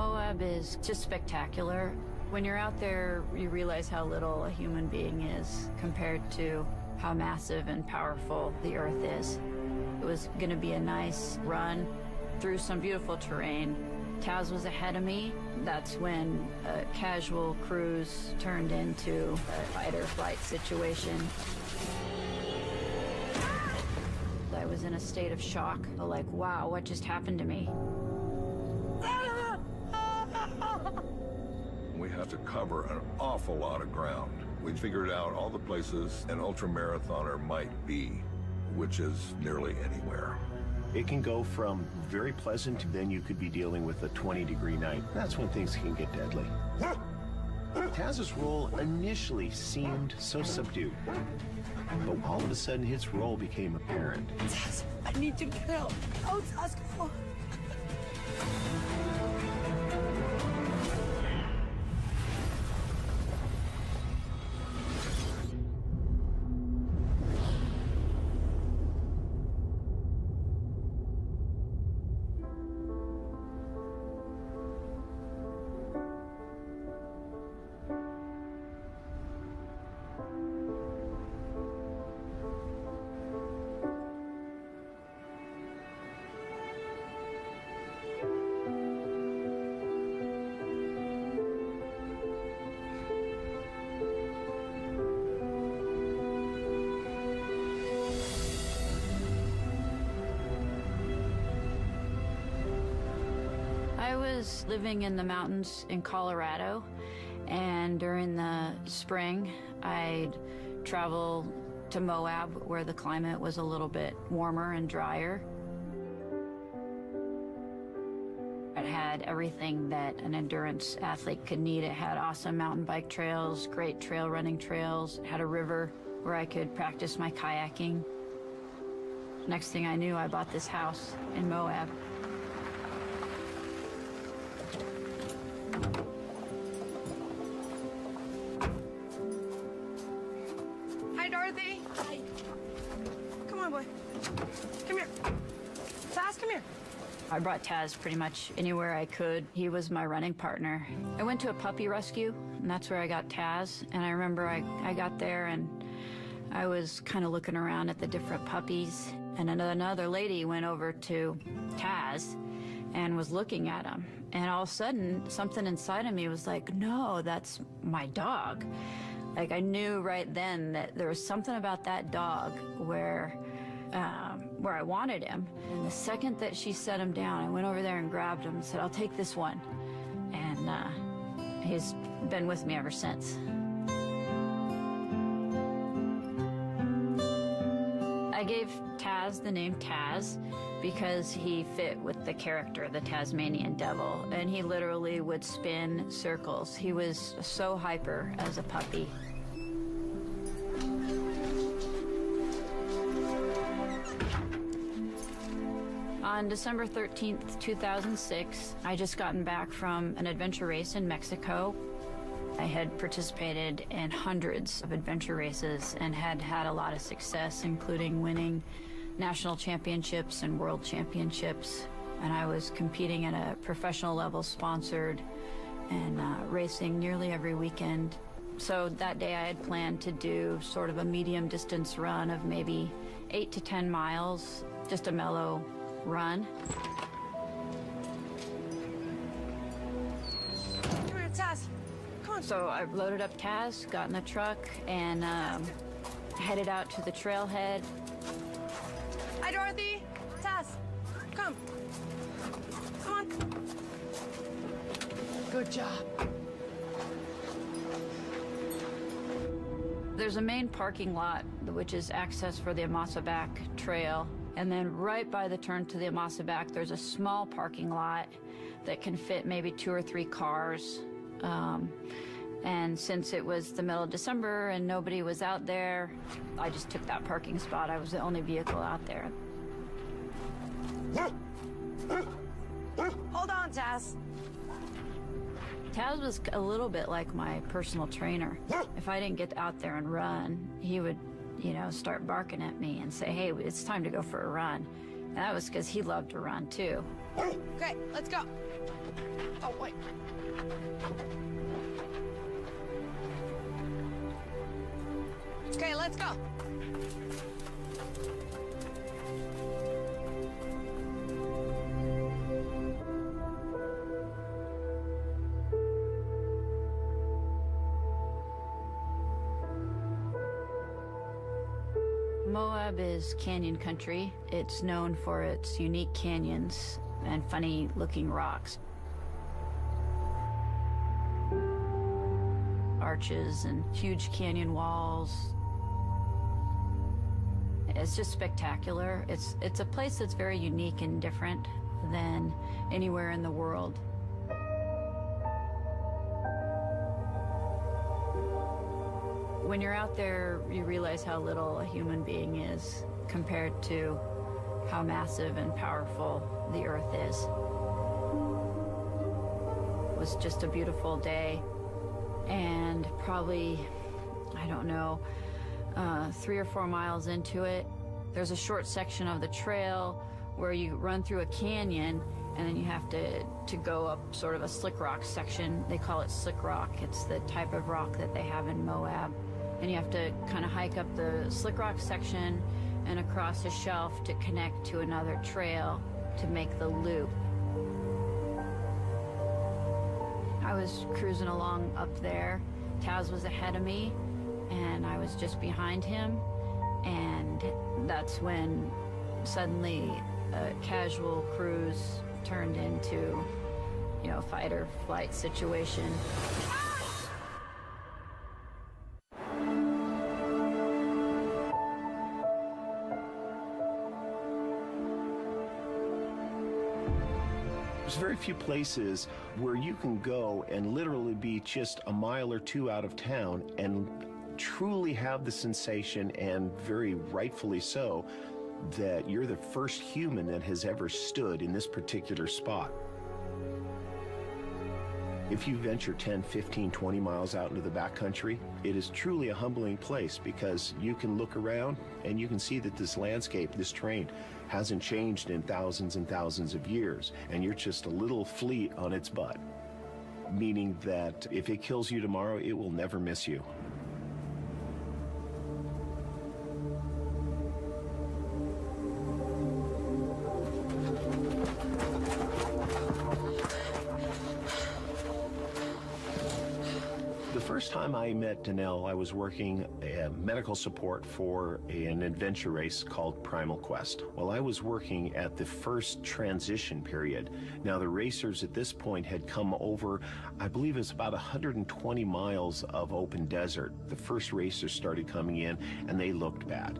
Moab is just spectacular. When you're out there, you realize how little a human being is compared to how massive and powerful the Earth is. It was going to be a nice run through some beautiful terrain. Taz was ahead of me. That's when a casual cruise turned into a fight or flight situation. I was in a state of shock, like, wow, what just happened to me? We have to cover an awful lot of ground. We figured out all the places an ultramarathoner might be, which is nearly anywhere. It can go from very pleasant to then you could be dealing with a 20-degree night. That's when things can get deadly. Taz's role initially seemed so subdued, but all of a sudden his role became apparent. Taz, I need you to get out. Oh, Taz, come on. I was living in the mountains in Colorado, and during the spring, I'd travel to Moab, where the climate was a little bit warmer and drier. It had everything that an endurance athlete could need. It had awesome mountain bike trails, great trail running trails. It had a river where I could practice my kayaking. Next thing I knew, I bought this house in Moab. Hi, Dorothy. Hi. Come on, boy. Come here. Taz, come here. I brought Taz pretty much anywhere I could. He was my running partner. I went to a puppy rescue, and that's where I got Taz. And I remember I got there, and I was kind of looking around at the different puppies. And another lady went over to Taz and was looking at him. And all of a sudden, something inside of me was like, no, that's my dog. Like, I knew right then that there was something about that dog where I wanted him. And the second that she set him down, I went over there and grabbed him and said, I'll take this one. And he's been with me ever since. I gave Taz the name Taz because he fit with the character, the Tasmanian Devil, and he literally would spin circles. He was so hyper as a puppy. On December 13th, 2006, I just gotten back from an adventure race in Mexico. I had participated in hundreds of adventure races and had had a lot of success, including winning national championships and world championships. And I was competing at a professional level, sponsored, and racing nearly every weekend. So that day I had planned to do sort of a medium distance run of maybe 8 to 10 miles, just a mellow run. Come here, Taz. Come on. So I loaded up Taz, got in the truck, and headed out to the trailhead. Hi, Dorothy. Taz, come. Come on. Good job. There's a main parking lot, which is access for the Amasaback Trail. And then right by the turn to the Amasaback, there's a small parking lot that can fit maybe 2 or 3 cars. And since it was the middle of December and nobody was out there, I just took that parking spot. I was the only vehicle out there. Hold on, Taz. Taz was a little bit like my personal trainer. If I didn't get out there and run, he would, you know, start barking at me and say, hey, it's time to go for a run. And that was because he loved to run, too. Okay, let's go. Oh, wait. Okay, let's go. Moab is canyon country. It's known for its unique canyons and funny-looking rocks. Arches and huge canyon walls. It's just spectacular. It's a place that's very unique and different than anywhere in the world. When you're out there, you realize how little a human being is compared to how massive and powerful the Earth is. It was just a beautiful day, and probably, I don't know, 3 or 4 miles into it, there's a short section of the trail where you run through a canyon, and then you have to go up sort of a slick rock section. They call it slick rock. It's the type of rock that they have in Moab. And you have to kind of hike up the slick rock section and across a shelf to connect to another trail to make the loop. I was cruising along up there. Taz was ahead of me, and I was just behind him. And that's when suddenly a casual cruise turned into, you know, fight or flight situation. There's very few places where you can go and literally be just a mile or two out of town and truly have the sensation, and very rightfully so, that you're the first human that has ever stood in this particular spot. If you venture 10, 15, 20 miles out into the backcountry, it is truly a humbling place, because you can look around and you can see that this landscape, this terrain, hasn't changed in thousands and thousands of years, and you're just a little fleet on its butt, meaning that if it kills you tomorrow, it will never miss you. The first time I met Danelle, I was working medical support for an adventure race called Primal Quest. Well, I was working at the first transition period. Now, the racers at this point had come over, I believe it's about 120 miles of open desert. The first racers started coming in, and they looked bad.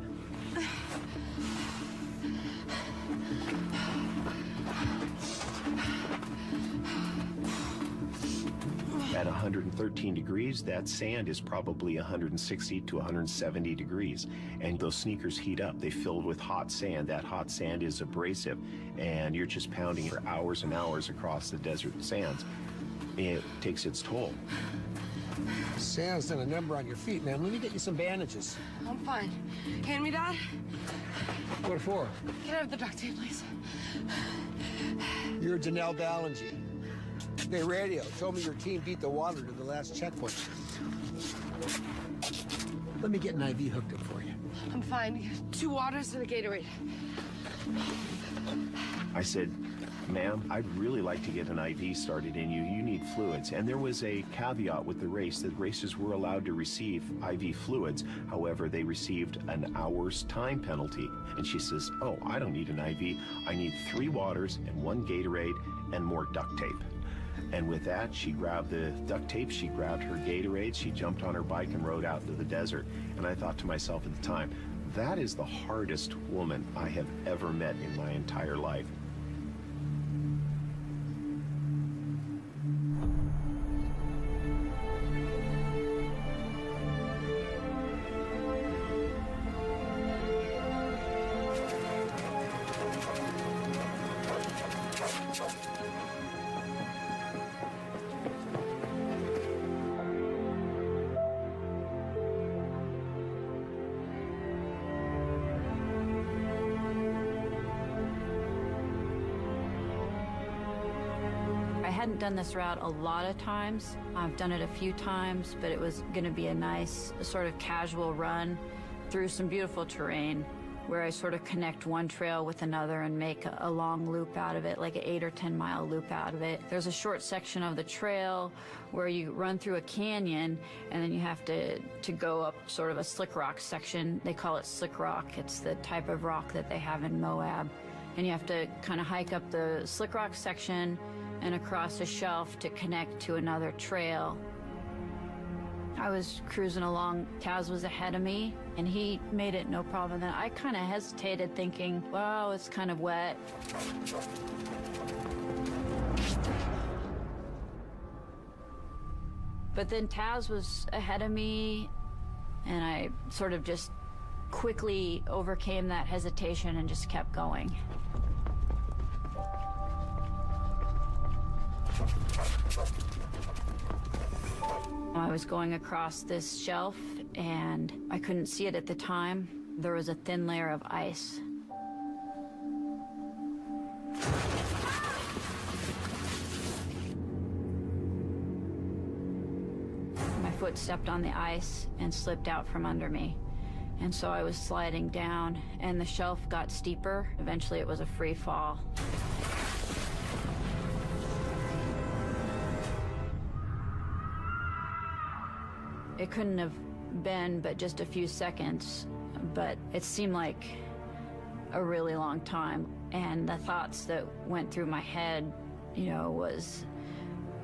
At 113 degrees, that sand is probably 160 to 170 degrees. And those sneakers heat up. They filled with hot sand. That hot sand is abrasive, and you're just pounding for hours and hours across the desert sands. It takes its toll. Sand's done a number on your feet, man. Let me get you some bandages. I'm fine. Hand me that. What for? Can I have the duct tape, please? You're Danelle Ballinger. They radio told me your team beat the water to the last checkpoint. Let me get an IV hooked up for you. I'm fine. 2 waters and a Gatorade. I said, ma'am, I'd really like to get an IV started in you. You need fluids. And there was a caveat with the race that racers were allowed to receive IV fluids. However, they received an hour's time penalty. And she says, oh, I don't need an IV. I need 3 waters and 1 Gatorade and more duct tape. And with that, she grabbed the duct tape, she grabbed her Gatorade, she jumped on her bike and rode out into the desert. And I thought to myself at the time, that is the hardest woman I have ever met in my entire life. hadn't done this route a lot of times. I've done it a few times, but it was going to be a nice sort of casual run through some beautiful terrain where I sort of connect one trail with another and make a long loop out of it, like an 8 or 10 mile loop out of it. There's a short section of the trail where you run through a canyon, and then you have to go up sort of a slick rock section. They call it slick rock. It's the type of rock that they have in Moab. And you have to kind of hike up the slick rock section and across a shelf to connect to another trail. I was cruising along, Taz was ahead of me, and he made it no problem. Then I kind of hesitated thinking, wow, it's kind of wet. But then Taz was ahead of me, and I sort of just quickly overcame that hesitation and just kept going. I was going across this shelf, and I couldn't see it at the time. There was a thin layer of ice. My foot stepped on the ice and slipped out from under me. And so I was sliding down, and the shelf got steeper. Eventually, it was a free fall. It couldn't have been but just a few seconds, but it seemed like a really long time. And the thoughts that went through my head, you know, was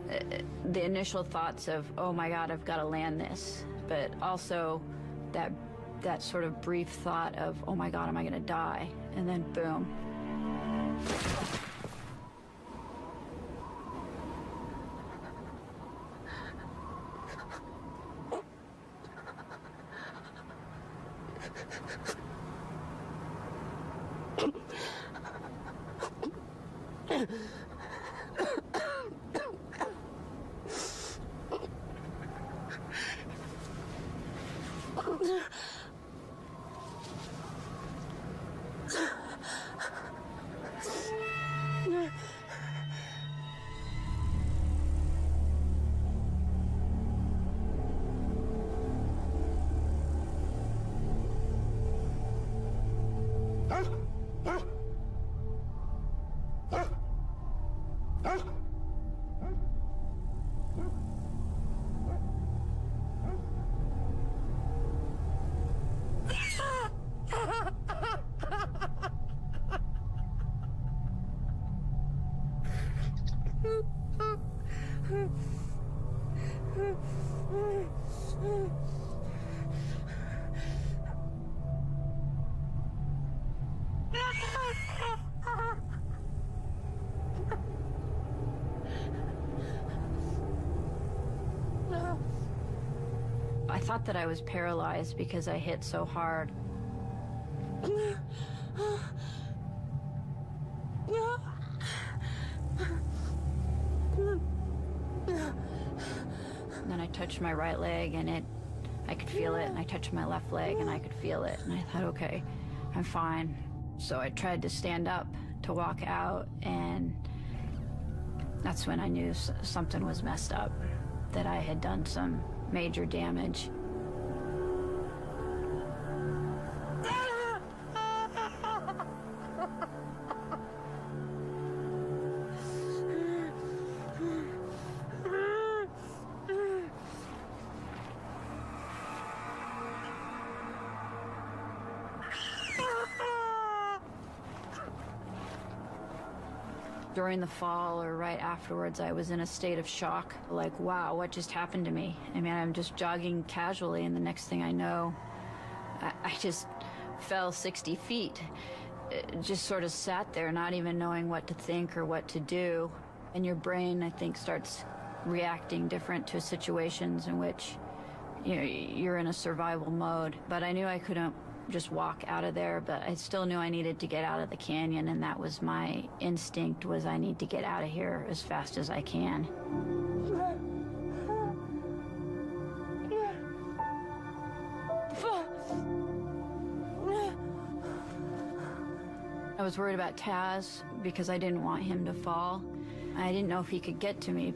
the initial thoughts of, oh my God, I've got to land this. But also that sort of brief thought of, oh my God, am I going to die? And then boom. I thought that I was paralyzed because I hit so hard. Then I touched my right leg, and I could feel it, and I touched my left leg, and I could feel it, and I thought, okay, I'm fine. So I tried to stand up to walk out, and that's when I knew something was messed up, that I had done some major damage. During the fall or right afterwards, I was in a state of shock, like, wow, what just happened to me? I mean, I'm just jogging casually, and the next thing I know, I just fell 60 feet. Just sort of sat there, not even knowing what to think or what to do. And your brain, I think, starts reacting different to situations in which, you know, you're in a survival mode. But I knew I couldn't just walk out of there, but I still knew I needed to get out of the canyon, and that was my instinct, was I need to get out of here as fast as I can. I was worried about Taz because I didn't want him to fall. I didn't know if he could get to me.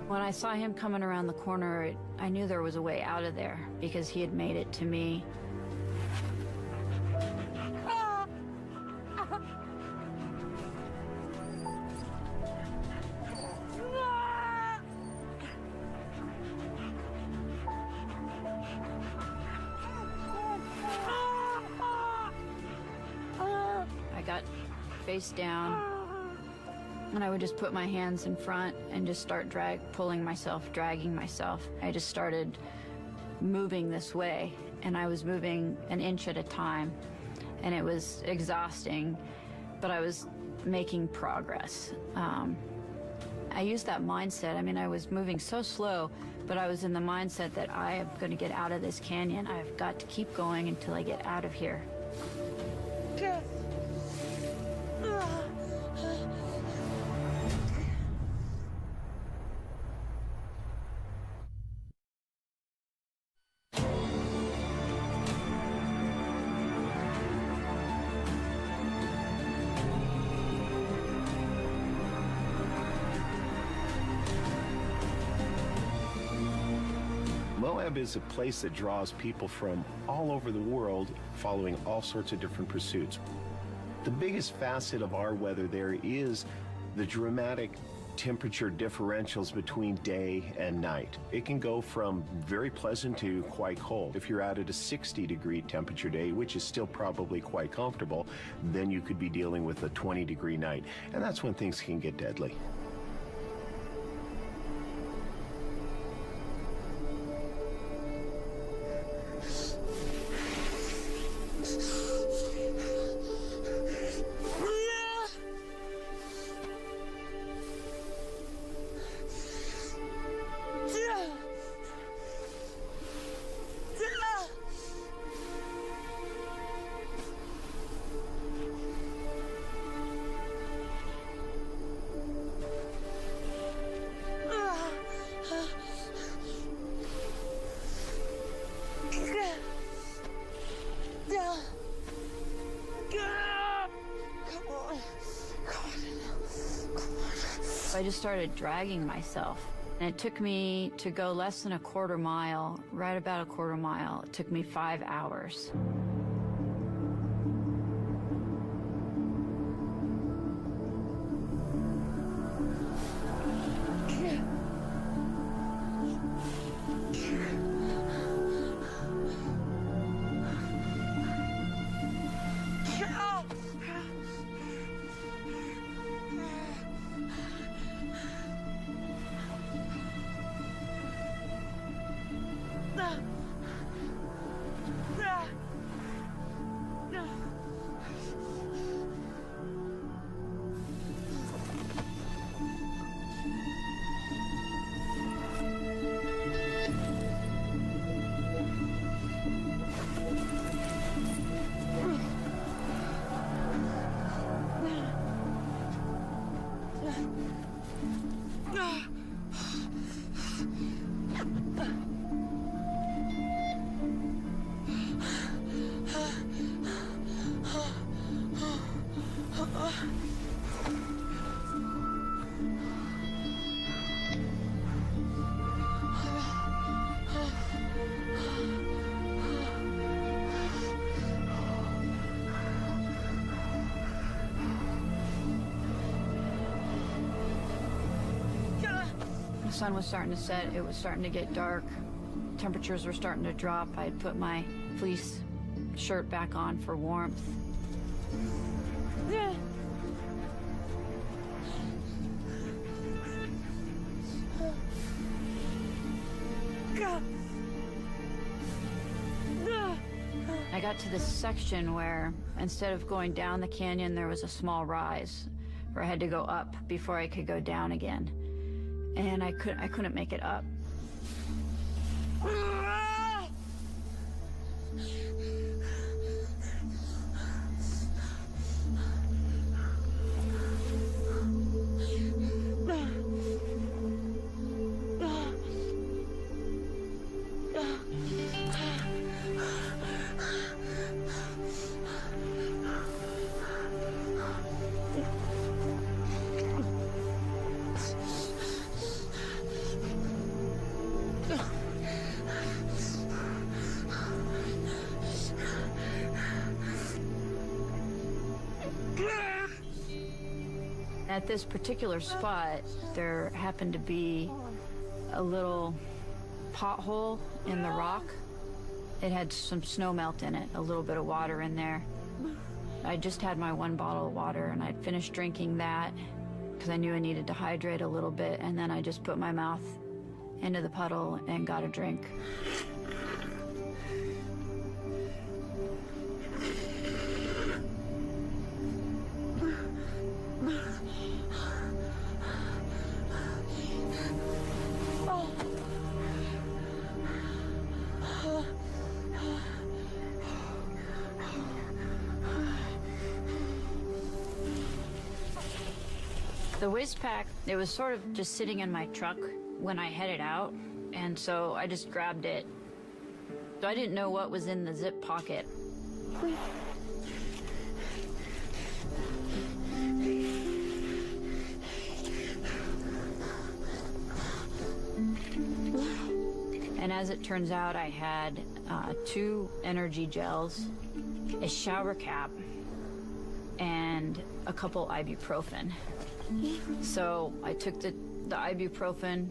When I saw him coming around the corner, I knew there was a way out of there because he had made it to me. I got face down. And I would just put my hands in front and just start dragging myself. I just started moving this way, and I was moving an inch at a time, and it was exhausting, but I was making progress. I used that mindset. I mean, I was moving so slow, but I was in the mindset that I am going to get out of this canyon. I've got to keep going until I get out of here. Moab is a place that draws people from all over the world following all sorts of different pursuits. The biggest facet of our weather there is the dramatic temperature differentials between day and night. It can go from very pleasant to quite cold. If you're out at a 60-degree temperature day, which is still probably quite comfortable, then you could be dealing with a 20-degree night. And that's when things can get deadly. I just started dragging myself. And it took me to go less than a quarter mile, right about a quarter mile. It took me 5 hours. The sun was starting to set, it was starting to get dark, temperatures were starting to drop. I had put my fleece shirt back on for warmth. I got to this section where instead of going down the canyon, there was a small rise where I had to go up before I could go down again. and I couldn't make it up. At this particular spot, there happened to be a little pothole in the rock. It had some snow melt in it, a little bit of water in there. I just had my 1 bottle of water, and I'd finished drinking that because I knew I needed to hydrate a little bit, and then I just put my mouth into the puddle and got a drink. The waste pack, it was sort of just sitting in my truck when I headed out, and so I just grabbed it. So I didn't know what was in the zip pocket. And as it turns out, I had 2 energy gels, a shower cap, and a couple ibuprofen. So I took the ibuprofen,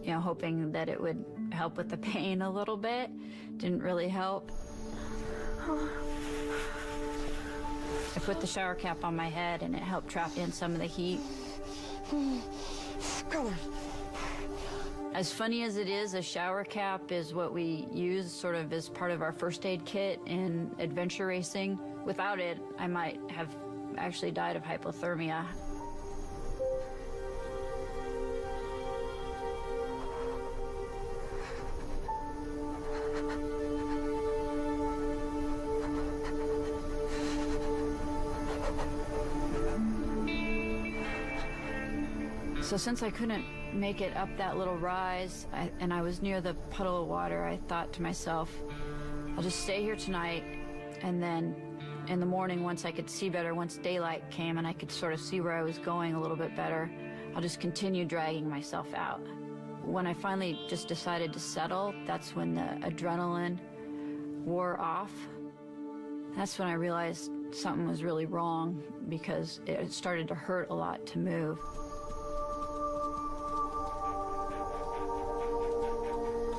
you know, hoping that it would help with the pain a little bit. Didn't really help. I put the shower cap on my head, and it helped trap in some of the heat. Come on. As funny as it is, a shower cap is what we use sort of as part of our first aid kit in adventure racing. Without it, I might have actually died of hypothermia. So since I couldn't make it up that little rise, and I was near the puddle of water, I thought to myself, I'll just stay here tonight, and then in the morning, once I could see better, once daylight came and I could sort of see where I was going a little bit better, I'll just continue dragging myself out. When I finally just decided to settle, that's when the adrenaline wore off. That's when I realized something was really wrong, because it started to hurt a lot to move.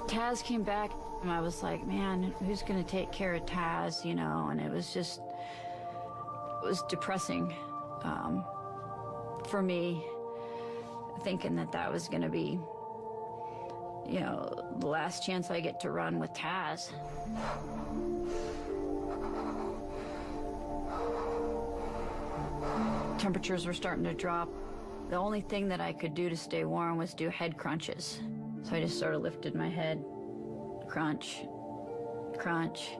Taz came back, and I was like, man, who's gonna take care of Taz, you know? And it was depressing for me, thinking that was gonna be, you know, the last chance I get to run with Taz. Temperatures were starting to drop. The only thing that I could do to stay warm was do head crunches. So I just sort of lifted my head, crunch, crunch.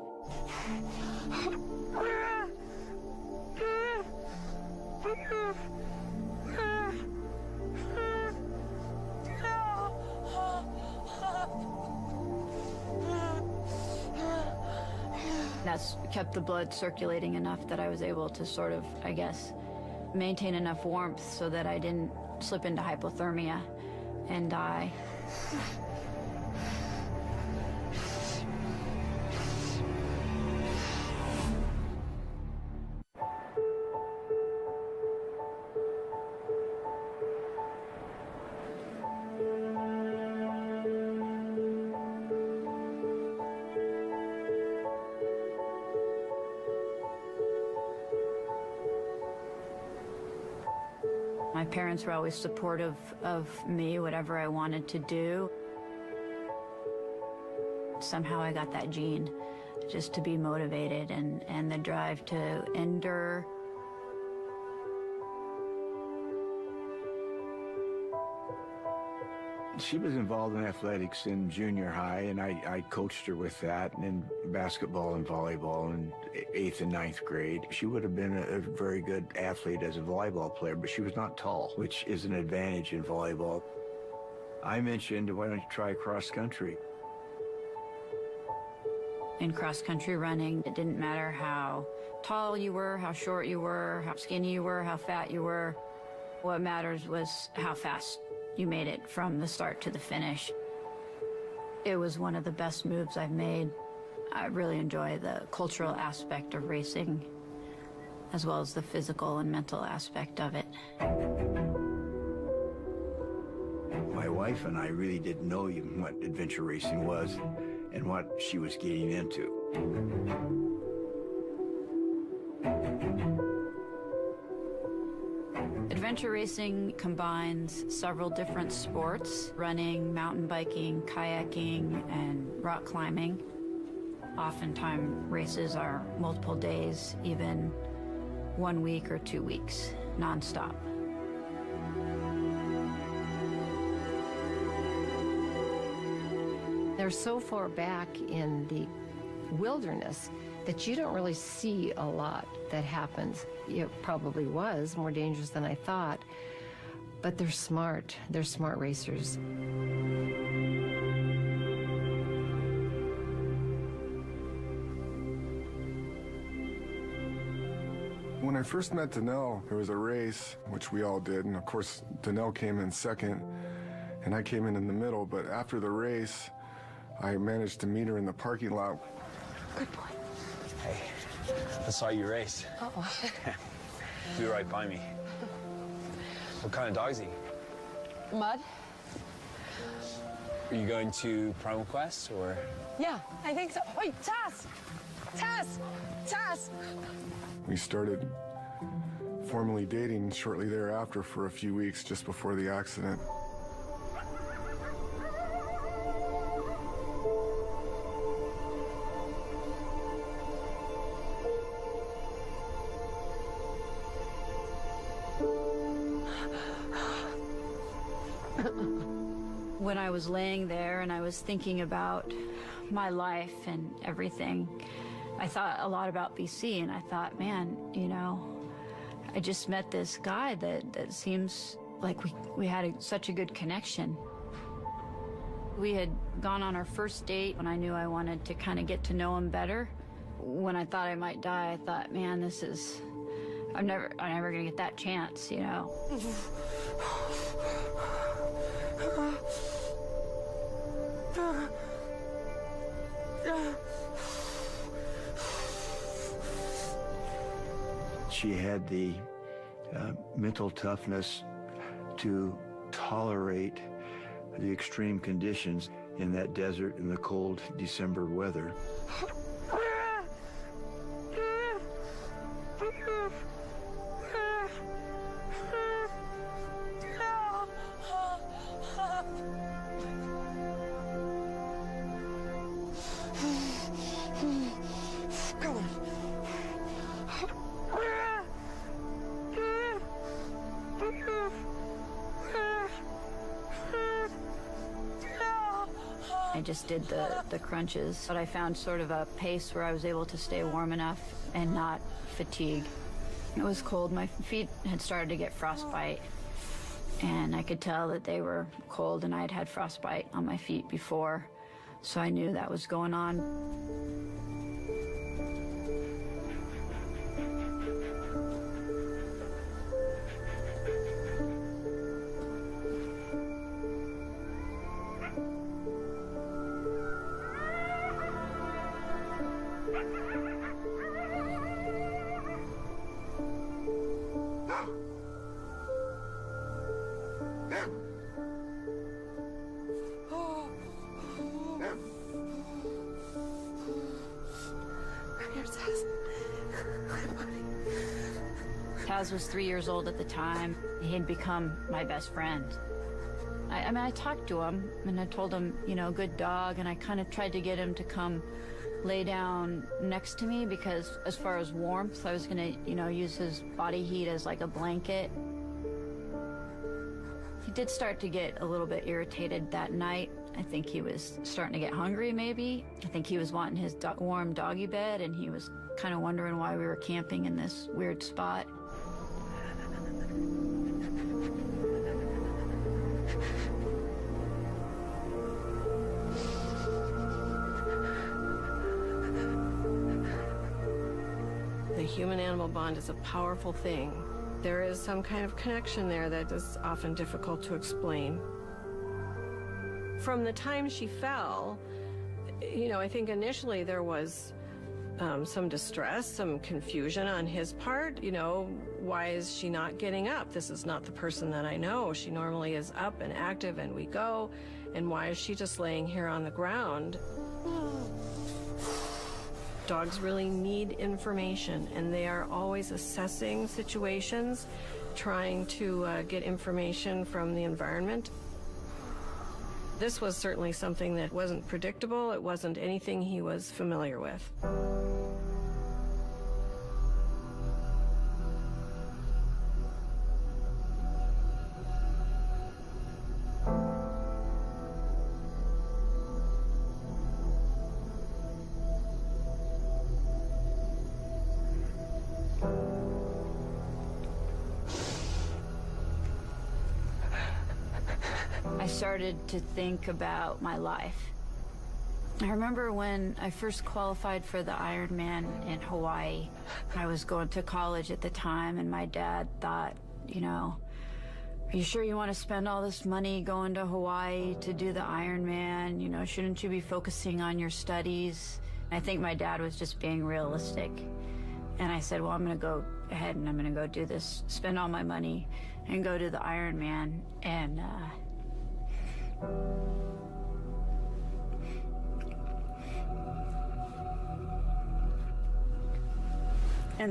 That's kept the blood circulating enough that I was able to sort of, I guess, maintain enough warmth so that I didn't slip into hypothermia and die. My parents were always supportive of me, whatever I wanted to do. Somehow I got that gene, just to be motivated and the drive to endure. She was involved in athletics in junior high, and I coached her with that, and in basketball and volleyball in 8th and 9th grade. She would have been a very good athlete as a volleyball player, but she was not tall, which is an advantage in volleyball. I mentioned, why don't you try cross country? In cross-country running, it didn't matter how tall you were, how short you were, how skinny you were, how fat you were. What matters was how fast you made it from the start to the finish. It was one of the best moves I've made. I really enjoy the cultural aspect of racing, as well as the physical and mental aspect of it. My wife and I really didn't know even what adventure racing was and what she was getting into. Adventure racing combines several different sports: running, mountain biking, kayaking, and rock climbing. Oftentimes, races are multiple days, even 1 week or 2 weeks, nonstop. They're so far back in the wilderness that you don't really see a lot that happens. It probably was more dangerous than I thought, but they're smart. They're smart racers. When I first met Danelle, there was a race, which we all did, and of course, Danelle came in second, and I came in the middle, but after the race, I managed to meet her in the parking lot. Good boy. Hey, I saw you race. Uh-oh. Flew right by me. What kind of dog is he? Mud? Are you going to Primal Quest, or? Yeah, I think so. Wait, Taz! Taz! Taz! We started formally dating shortly thereafter for a few weeks just before the accident. When I was laying there and I was thinking about my life and everything, I thought a lot about BC, and I thought, man, you know, I just met this guy that seems like we had such a good connection. We had gone on our first date when I knew I wanted to kind of get to know him better. When I thought I might die, I thought, man, this is, I'm never gonna get that chance, you know. She had the mental toughness to tolerate the extreme conditions in that desert in the cold December weather. I just did the crunches, but I found sort of a pace where I was able to stay warm enough and not fatigue. It was cold. My feet had started to get frostbite, and I could tell that they were cold, and I had had frostbite on my feet before, so I knew that was going on. Taz was 3 years old at the time. He had become my best friend. I mean, I talked to him, and I told him, you know, good dog, and I kind of tried to get him to come lay down next to me, because as far as warmth, I was going to, you know, use his body heat as like a blanket. He did start to get a little bit irritated that night. I think he was starting to get hungry, maybe. I think he was wanting his warm doggy bed, and he was kind of wondering why we were camping in this weird spot. The human-animal bond is a powerful thing. There is some kind of connection there that is often difficult to explain. From the time she fell, you know, I think initially there was some distress, some confusion on his part. You know, why is she not getting up? This is not the person that I know. She normally is up and active and we go. And why is she just laying here on the ground? Dogs really need information, and they are always assessing situations, trying to get information from the environment. This was certainly something that wasn't predictable. It wasn't anything he was familiar with. I started to think about my life. I remember when I first qualified for the Ironman in Hawaii. I was going to college at the time, and my dad thought, you know, are you sure you want to spend all this money going to Hawaii to do the Ironman? You know, shouldn't you be focusing on your studies? I think my dad was just being realistic. And I said, well, I'm going to go ahead and I'm going to go do this, spend all my money and go to the Ironman. And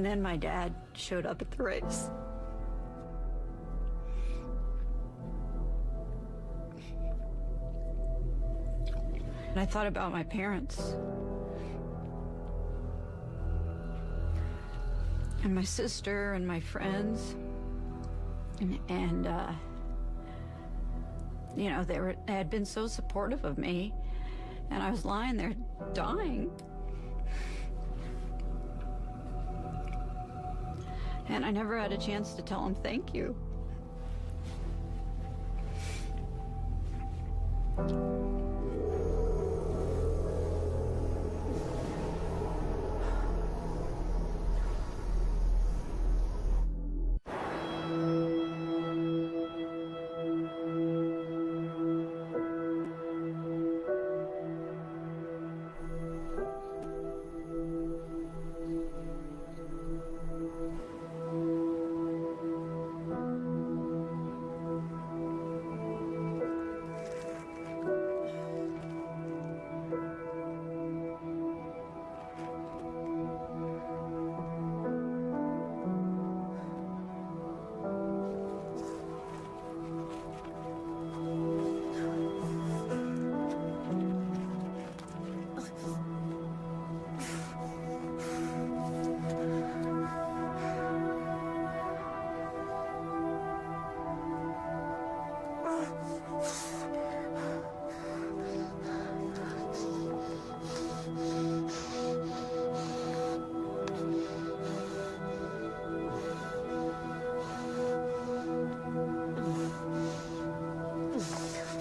then my dad showed up at the race. And I thought about my parents. And my sister and my friends. And you know, they had been so supportive of me. And I was lying there dying. And I never had a chance to tell them thank you.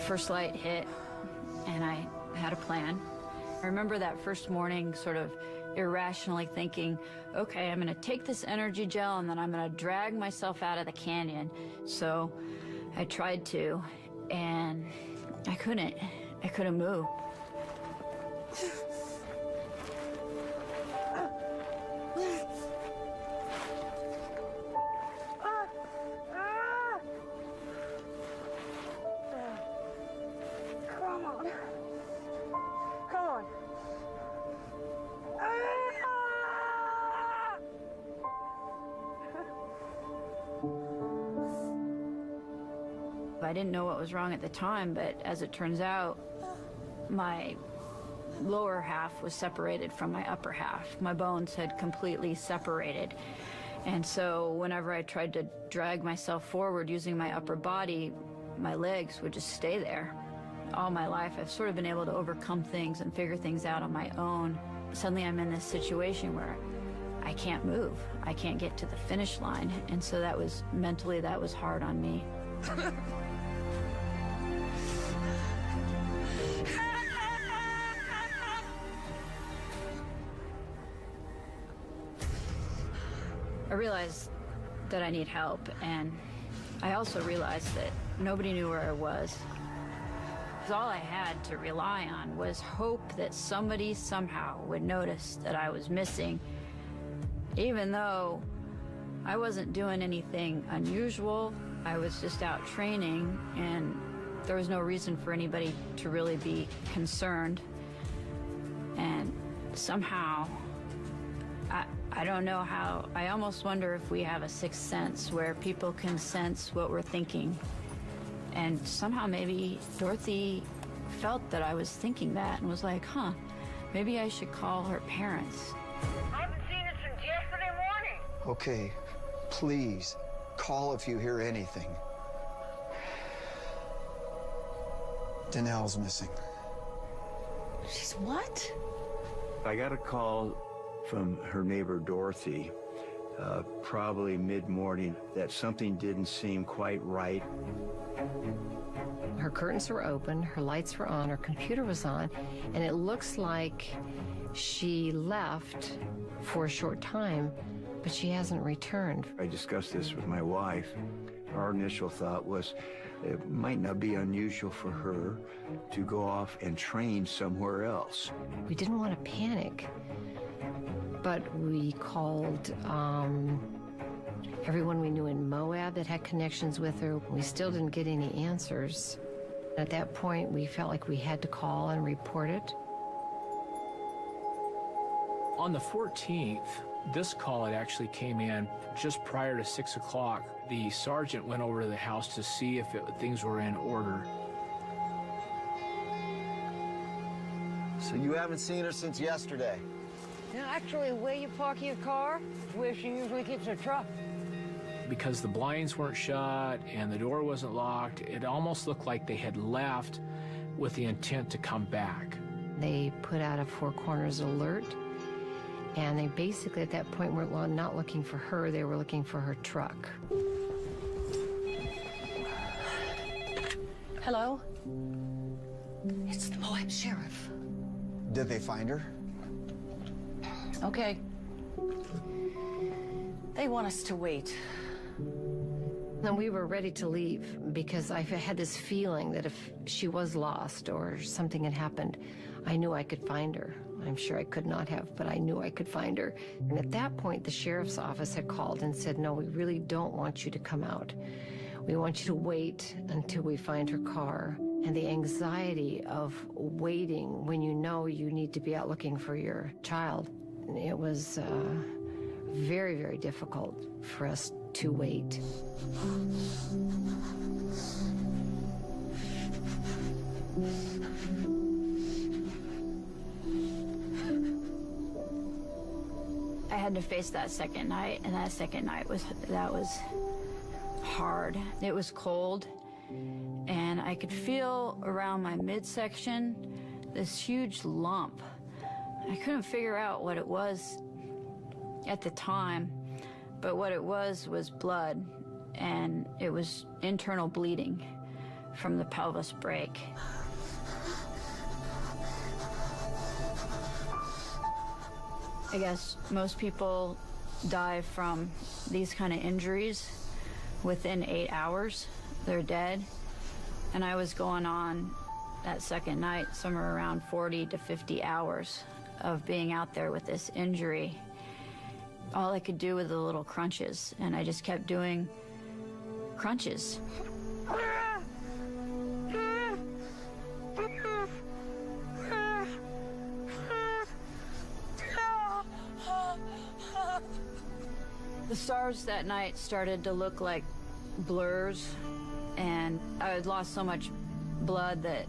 First light hit, and I had a plan. I remember that first morning sort of irrationally thinking, okay, I'm gonna take this energy gel and then I'm gonna drag myself out of the canyon. So I tried to, and I couldn't move. I didn't know what was wrong at the time, but as it turns out, my lower half was separated from my upper half. My bones had completely separated. And so whenever I tried to drag myself forward using my upper body, my legs would just stay there. All my life, I've sort of been able to overcome things and figure things out on my own. Suddenly I'm in this situation where I can't move. I can't get to the finish line. And so that was, mentally, that was hard on me. I realized that I need help, and I also realized that nobody knew where I was. All I had to rely on was hope that somebody somehow would notice that I was missing, even though I wasn't doing anything unusual. I was just out training, and there was no reason for anybody to really be concerned. And somehow, I don't know how, I almost wonder if we have a sixth sense where people can sense what we're thinking. And somehow maybe Dorothy felt that I was thinking that and was like, huh, maybe I should call her parents. I haven't seen her since yesterday morning. Okay, please, call if you hear anything. Danelle's missing. She's what? I got a call from her neighbor Dorothy, probably mid-morning, that something didn't seem quite right. Her curtains were open, her lights were on, her computer was on, and it looks like she left for a short time, but she hasn't returned. I discussed this with my wife. Our initial thought was it might not be unusual for her to go off and train somewhere else. We didn't want to panic, but we called everyone we knew in Moab that had connections with her. We still didn't get any answers. At that point, we felt like we had to call and report it. On the 14th, this call it actually came in just prior to 6 o'clock. The sergeant went over to the house to see if things were in order. So you haven't seen her since yesterday? No, actually, where you park your car is where she usually keeps her truck. Because the blinds weren't shut and the door wasn't locked, it almost looked like they had left with the intent to come back. They put out a Four Corners alert, and they basically at that point were not looking for her, they were looking for her truck. Hello? It's the Moab Sheriff. Did they find her? Okay. They want us to wait. And we were ready to leave because I had this feeling that if she was lost or something had happened, I knew I could find her. I'm sure I could not have, but I knew I could find her. And at that point, the sheriff's office had called and said, no, we really don't want you to come out. We want you to wait until we find her car. And the anxiety of waiting when you know you need to be out looking for your child, it was very, very difficult for us to wait. I had to face that second night, and that second night was hard. It was cold, and I could feel around my midsection this huge lump. I couldn't figure out what it was at the time, but what it was blood, and it was internal bleeding from the pelvis break. I guess most people die from these kind of injuries within 8 hours. They're dead. And I was going on that second night somewhere around 40 to 50 hours of being out there with this injury. All I could do was the little crunches, and I just kept doing crunches. The stars that night started to look like blurs, and I had lost so much blood that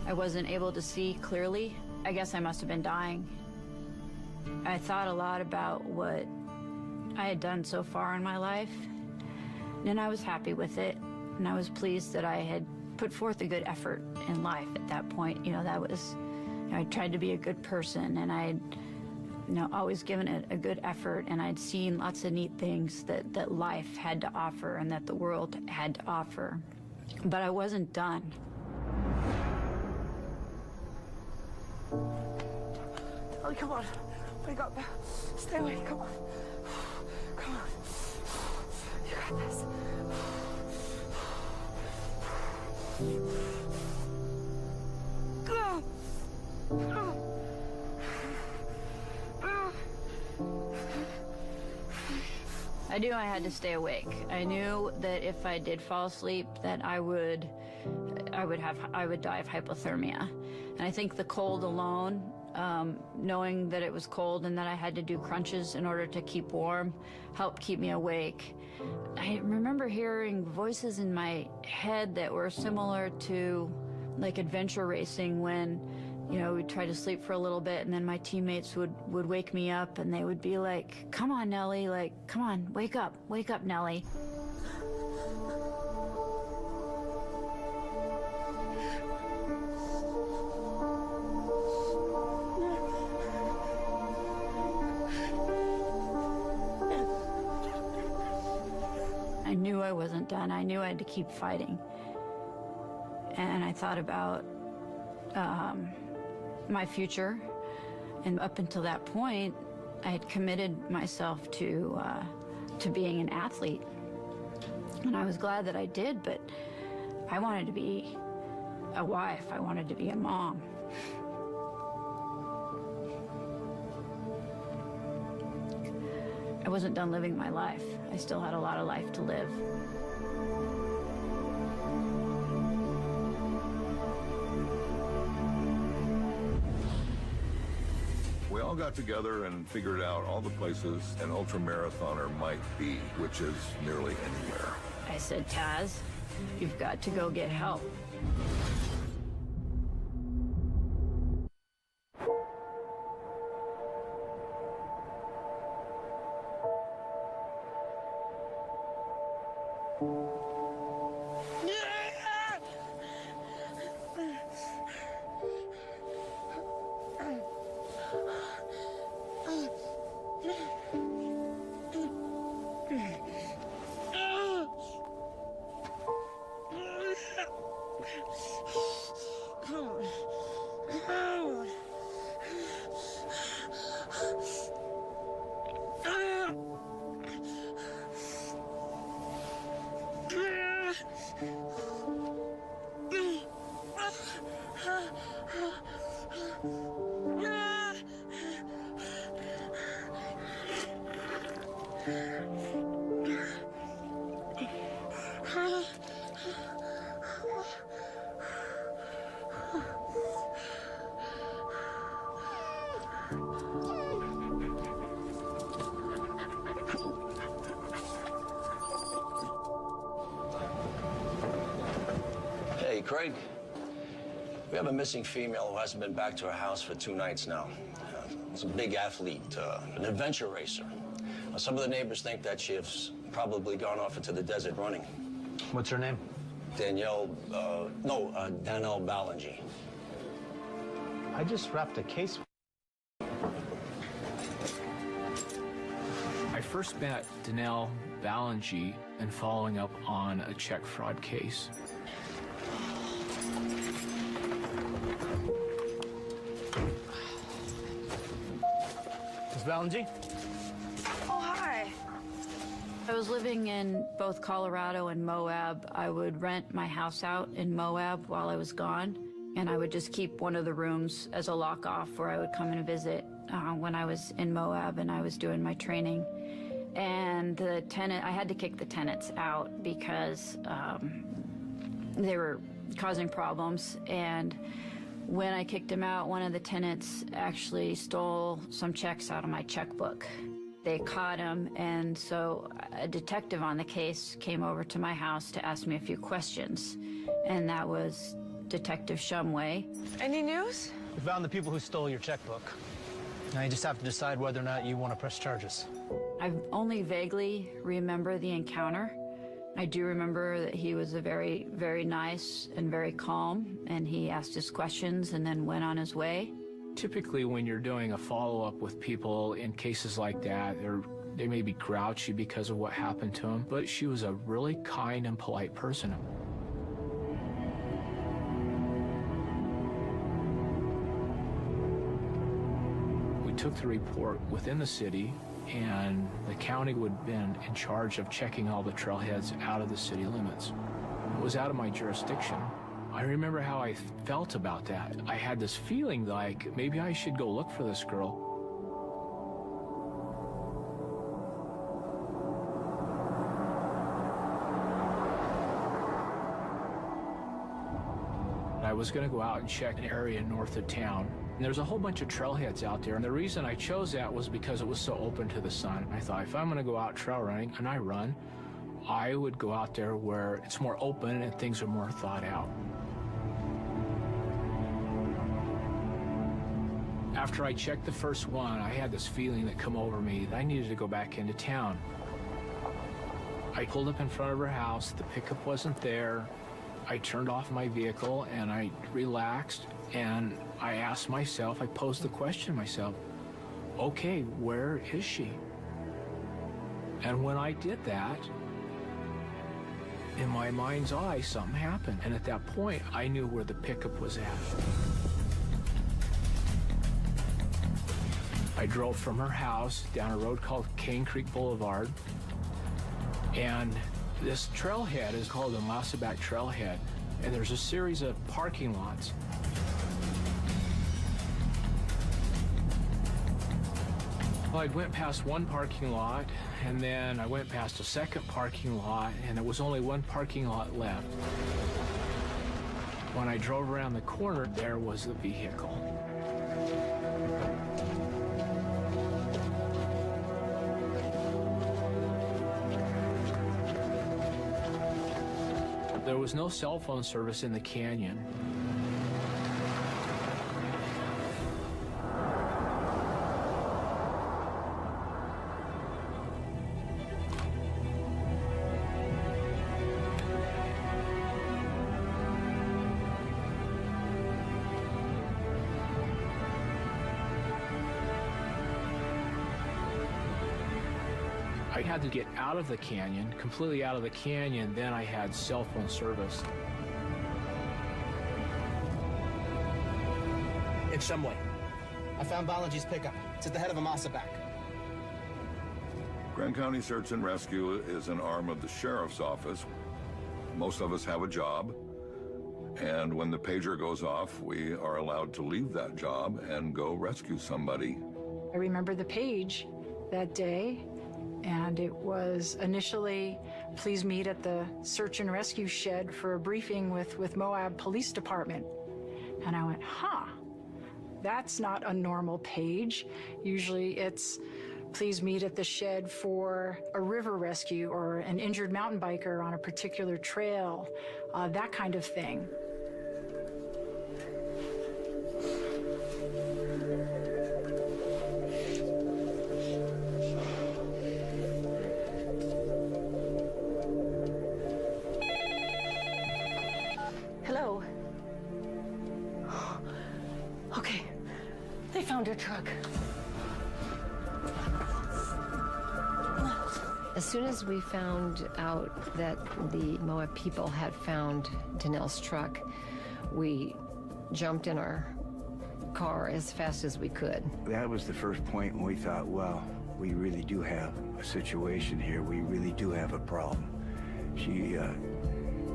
I wasn't able to see clearly. I guess I must have been dying. I thought a lot about what I had done so far in my life, and I was happy with it. And I was pleased that I had put forth a good effort in life at that point. You know, that was, you know, I tried to be a good person, and I'd, you know, always given it a good effort, and I'd seen lots of neat things that life had to offer and that the world had to offer. But I wasn't done. Ellie, come on. Wake up. Stay awake. Come on. Come on. You got this. Go. I knew I had to stay awake. I knew that if I did fall asleep, that I would die of hypothermia. And I think the cold alone, knowing that it was cold and that I had to do crunches in order to keep warm, helped keep me awake. I remember hearing voices in my head that were similar to like adventure racing, when, you know, we'd try to sleep for a little bit and then my teammates would wake me up and they would be like, "Come on, Nellie, like, come on, wake up, Nellie." I knew I wasn't done. I knew I had to keep fighting. And I thought about my future. And up until that point, I had committed myself to being an athlete. And I was glad that I did, but I wanted to be a wife. I wanted to be a mom. I wasn't done living my life. I still had a lot of life to live. We all got together and figured out all the places an ultramarathoner might be, which is nearly anywhere. I said, "Taz, you've got to go get help." Hey, Craig. We have a missing female who hasn't been back to her house for 2 nights now. She's a big athlete, an adventure racer. Some of the neighbors think that she has probably gone off into the desert running. What's her name? Danelle Ballingy. I just wrapped a case. I first met Danelle Ballingy and following up on a check fraud case. Ms. Ballingy? Oh, hi. I was living in both Colorado and Moab. I would rent my house out in Moab while I was gone, and I would just keep one of the rooms as a lock-off where I would come and visit when I was in Moab and I was doing my training. And I had to kick the tenants out because they were causing problems. And when I kicked them out, one of the tenants actually stole some checks out of my checkbook. They caught him, and so a detective on the case came over to my house to ask me a few questions, and that was Detective Shumway. Any news? We found the people who stole your checkbook. Now you just have to decide whether or not you want to press charges. I only vaguely remember the encounter. I do remember that he was a very, very nice and very calm, and he asked us questions and then went on his way. Typically, when you're doing a follow-up with people in cases like that, they may be grouchy because of what happened to them, but she was a really kind and polite person. We took the report within the city, and the county would have been in charge of checking all the trailheads out of the city limits. It was out of my jurisdiction. I remember how I felt about that. I had this feeling like maybe I should go look for this girl. I was going to go out and check an area north of town. And there's a whole bunch of trailheads out there, and the reason I chose that was because it was so open to the sun. I thought if I'm going to go out trail running, and I run, I would go out there where it's more open and things are more thought out. After I checked the first one, I had this feeling that come over me that I needed to go back into town. I pulled up in front of her house, the pickup wasn't there. I turned off my vehicle and I relaxed, and I asked myself, I posed the question to myself, okay, where is she? And when I did that, in my mind's eye, something happened. And at that point, I knew where the pickup was at. I drove from her house down a road called Cane Creek Boulevard, and this trailhead is called the Mossaback Trailhead, and there's a series of parking lots. Well, I went past one parking lot, and then I went past a second parking lot, and there was only one parking lot left. When I drove around the corner, there was the vehicle. There was no cell phone service in the canyon. I had to get out of the canyon, completely out of the canyon, then I had cell phone service. It's Shumway. I found Balaji's pickup. It's at the head of a Mossaback. Grand County Search and Rescue is an arm of the Sheriff's Office. Most of us have a job, and when the pager goes off, we are allowed to leave that job and go rescue somebody. I remember the page that day, and it was initially, please meet at the search and rescue shed for a briefing with Moab Police Department. And I went, that's not a normal page. Usually it's, please meet at the shed for a river rescue or an injured mountain biker on a particular trail, that kind of thing. Hello. Okay, they found her truck. As soon as we found out that the Moab people had found Danelle's truck, we jumped in our car as fast as we could. That was the first point when we thought, well, we really do have a situation here. We really do have a problem. She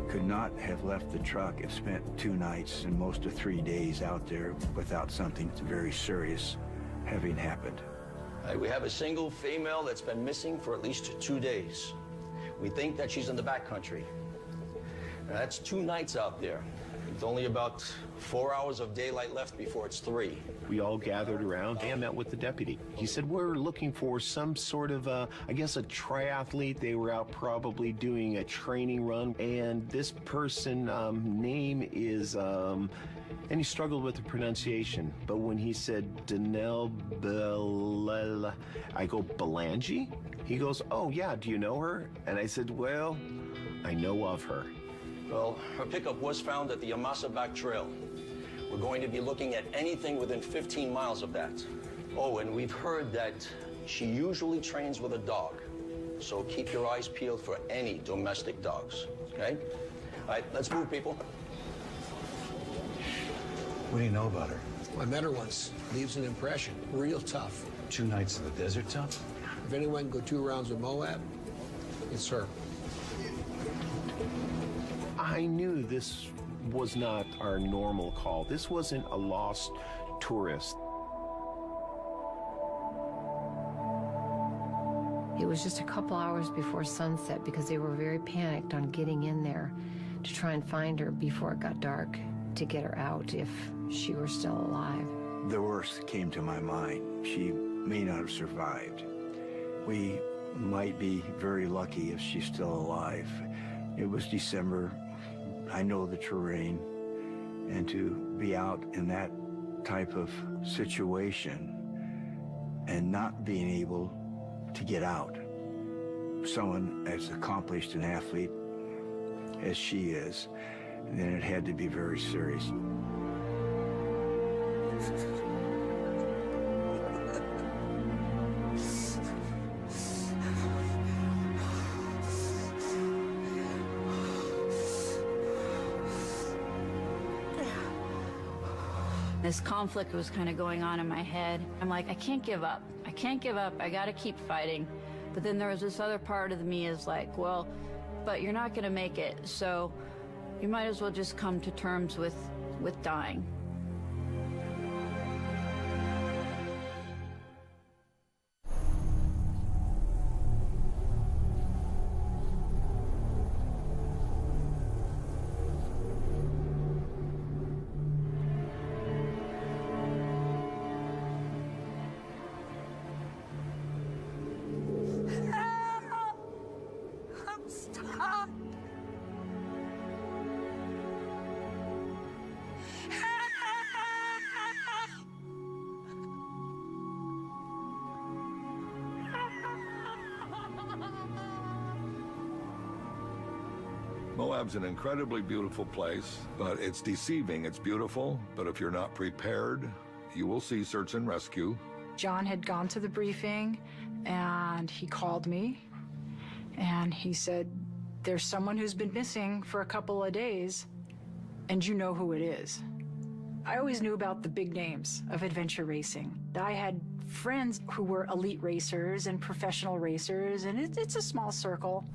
could not have left the truck and spent 2 nights and most of 3 days out there without something very serious having happened. We have a single female that's been missing for at least 2 days. We think that she's in the backcountry. That's 2 nights out there. With only about 4 hours of daylight left before it's 3. We all gathered around and met with the deputy. He said, we're looking for some sort of, I guess, a triathlete. They were out probably doing a training run. And this person, name is, and he struggled with the pronunciation. But when he said Danelle I go, Belangi? He goes, oh, yeah, do you know her? And I said, well, I know of her. Well, her pickup was found at the Yamasa Back Trail. We're going to be looking at anything within 15 miles of that. Oh, and we've heard that she usually trains with a dog. So keep your eyes peeled for any domestic dogs, okay? All right, let's move, people. What do you know about her? I met her once. Leaves an impression. Real tough. 2 nights in the desert tough? If anyone can go 2 rounds with Moab, it's her. I knew this was not our normal call. This wasn't a lost tourist. It was just a couple hours before sunset because they were very panicked on getting in there to try and find her before it got dark to get her out if she were still alive. The worst came to my mind. She may not have survived. We might be very lucky if she's still alive. It was December. I know the terrain. And to be out in that type of situation and not being able to get out. Someone as accomplished an athlete as she is, then it had to be very serious. This conflict was kind of going on in my head. I'm like, I can't give up. I can't give up. I got to keep fighting. But then there was this other part of me is like, well, but you're not going to make it. So you might as well just come to terms with dying. I'm stuck. Moab's an incredibly beautiful place, but it's deceiving. It's beautiful, but if you're not prepared, you will see search and rescue. John had gone to the briefing, and he called me, and he said, there's someone who's been missing for a couple of days, and you know who it is. I always knew about the big names of adventure racing. I had friends who were elite racers and professional racers, and it's a small circle.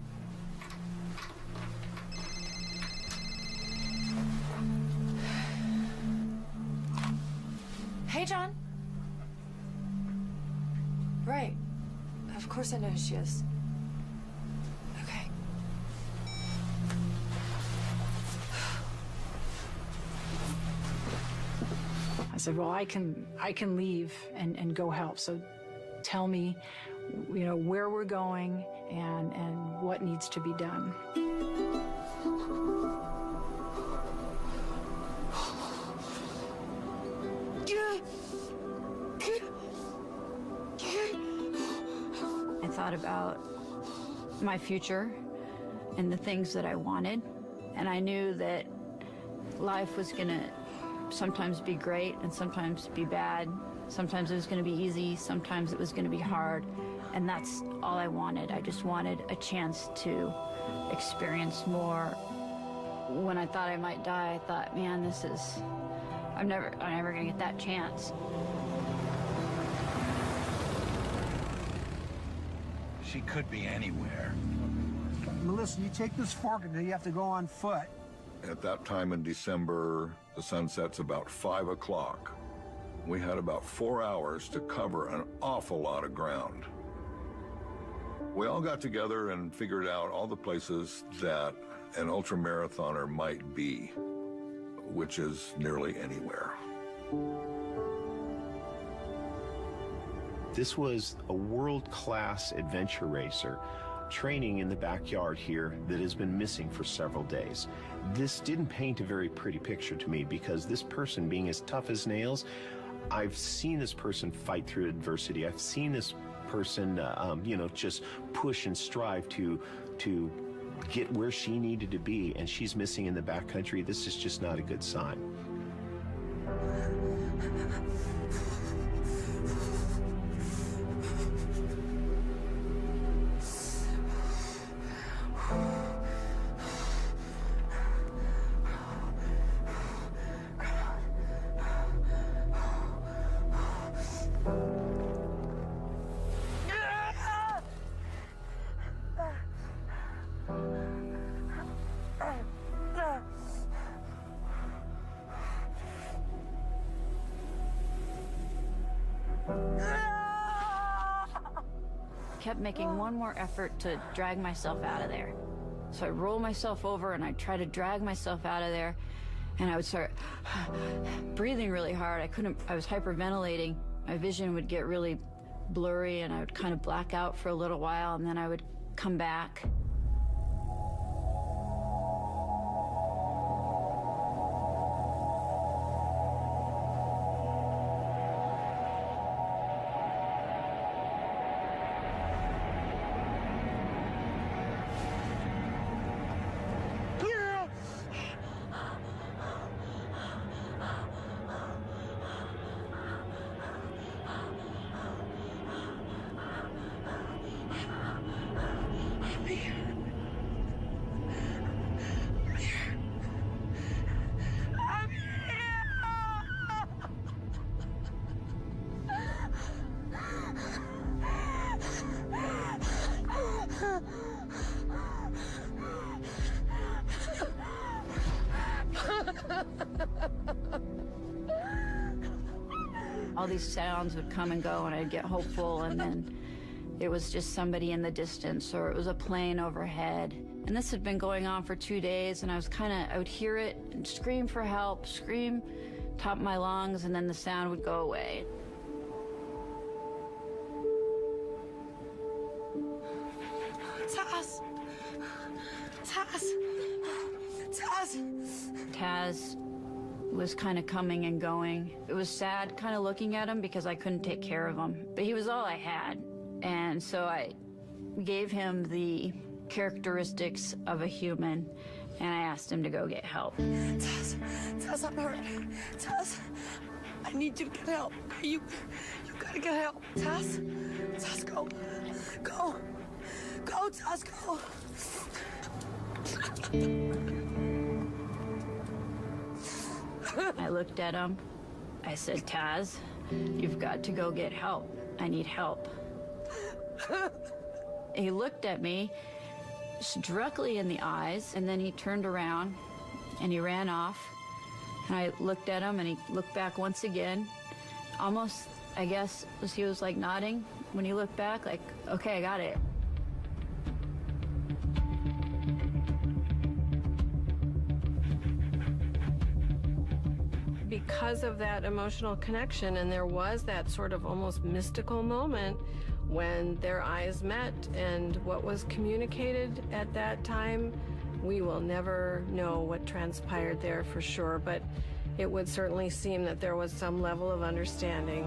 Hey, John. Right. Of course I know who she is. Okay. I said, well, I can leave and go help. So tell me, you know, where we're going and what needs to be done. I thought about my future and the things that I wanted, and I knew that life was gonna sometimes be great and sometimes be bad. Sometimes it was gonna be easy, sometimes it was gonna be hard, and that's all I wanted. I just wanted a chance to experience more. When I thought I might die, I thought, man, I'm never gonna get that chance. She could be anywhere. Melissa, you take this fork and you have to go on foot. At that time in December, the sun sets about 5 o'clock. We had about 4 hours to cover an awful lot of ground. We all got together and figured out all the places that an ultramarathoner might be, which is nearly anywhere. This was a world-class adventure racer training in the backyard here that has been missing for several days. This didn't paint a very pretty picture to me because this person being as tough as nails, I've seen this person fight through adversity. I've seen this person, you know, just push and strive to get where she needed to be, and she's missing in the backcountry. This is just not a good sign. Kept making one more effort to drag myself out of there. So I roll myself over and I try to drag myself out of there, and I would start breathing really hard. I was hyperventilating. My vision would get really blurry and I would kind of black out for a little while, and then I would come back. All these sounds would come and go, and I'd get hopeful, and then it was just somebody in the distance, or it was a plane overhead. And this had been going on for 2 days, and I would hear it and scream for help, scream top of my lungs, and then the sound would go away. Taz! Taz! Taz! Taz was kind of coming and going. It was sad kind of looking at him because I couldn't take care of him, but he was all I had. And so I gave him the characteristics of a human, and I asked him to go get help. Taz, I'm hurt. Taz, I need you to get help. You gotta get help. Taz, go. Go, Taz, go. I looked at him. I said, Taz, you've got to go get help. I need help. He looked at me directly in the eyes, and then he turned around and he ran off. And I looked at him and he looked back once again. Almost, I guess, as he was like nodding when he looked back, like, okay, I got it. Because of that emotional connection, and there was that sort of almost mystical moment when their eyes met, and what was communicated at that time, we will never know what transpired there for sure, but it would certainly seem that there was some level of understanding.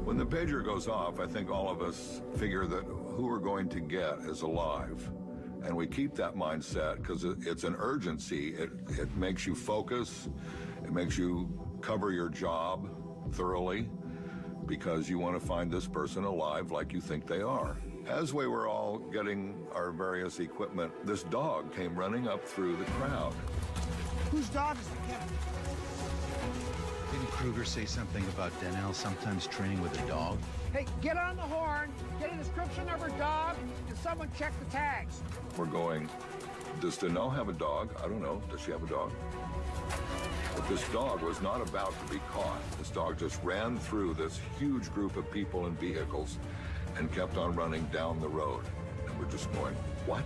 When the pager goes off, I think all of us figure that who we're going to get is alive. And we keep that mindset because it's an urgency. It makes you focus. It makes you cover your job thoroughly because you want to find this person alive like you think they are. As we were all getting our various equipment, this dog came running up through the crowd. Whose dog is it, Kevin? Didn't Kruger say something about Danielle sometimes training with a dog? Hey, get on the horn, get a description of her dog, and someone check the tags. We're going, does Danielle have a dog? I don't know. Does she have a dog? But this dog was not about to be caught. This dog just ran through this huge group of people and vehicles and kept on running down the road. And we're just going, what?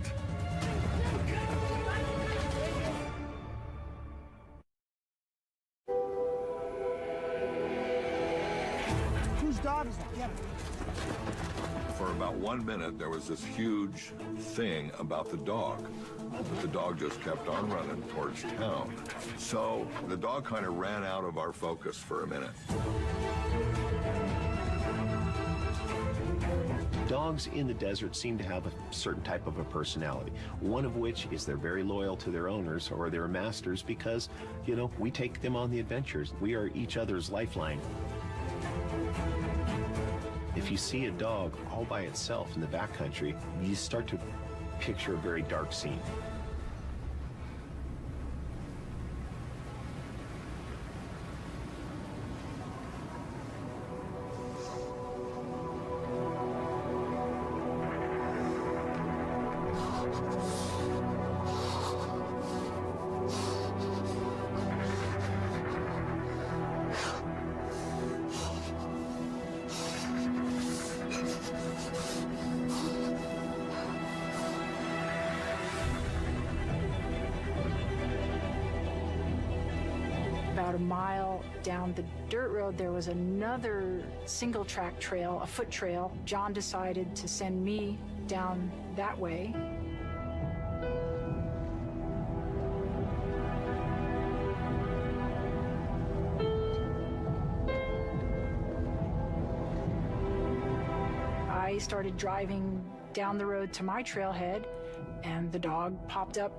Whose dog is that, Kevin? For about 1 minute, there was this huge thing about the dog. But the dog just kept on running towards town. So the dog kind of ran out of our focus for a minute. Dogs in the desert seem to have a certain type of a personality, one of which is they're very loyal to their owners or their masters because, you know, we take them on the adventures. We are each other's lifeline. If you see a dog all by itself in the backcountry, you start to picture a very dark scene. About a mile down the dirt road, there was another single track trail, a foot trail. John decided to send me down that way. I started driving down the road to my trailhead, and the dog popped up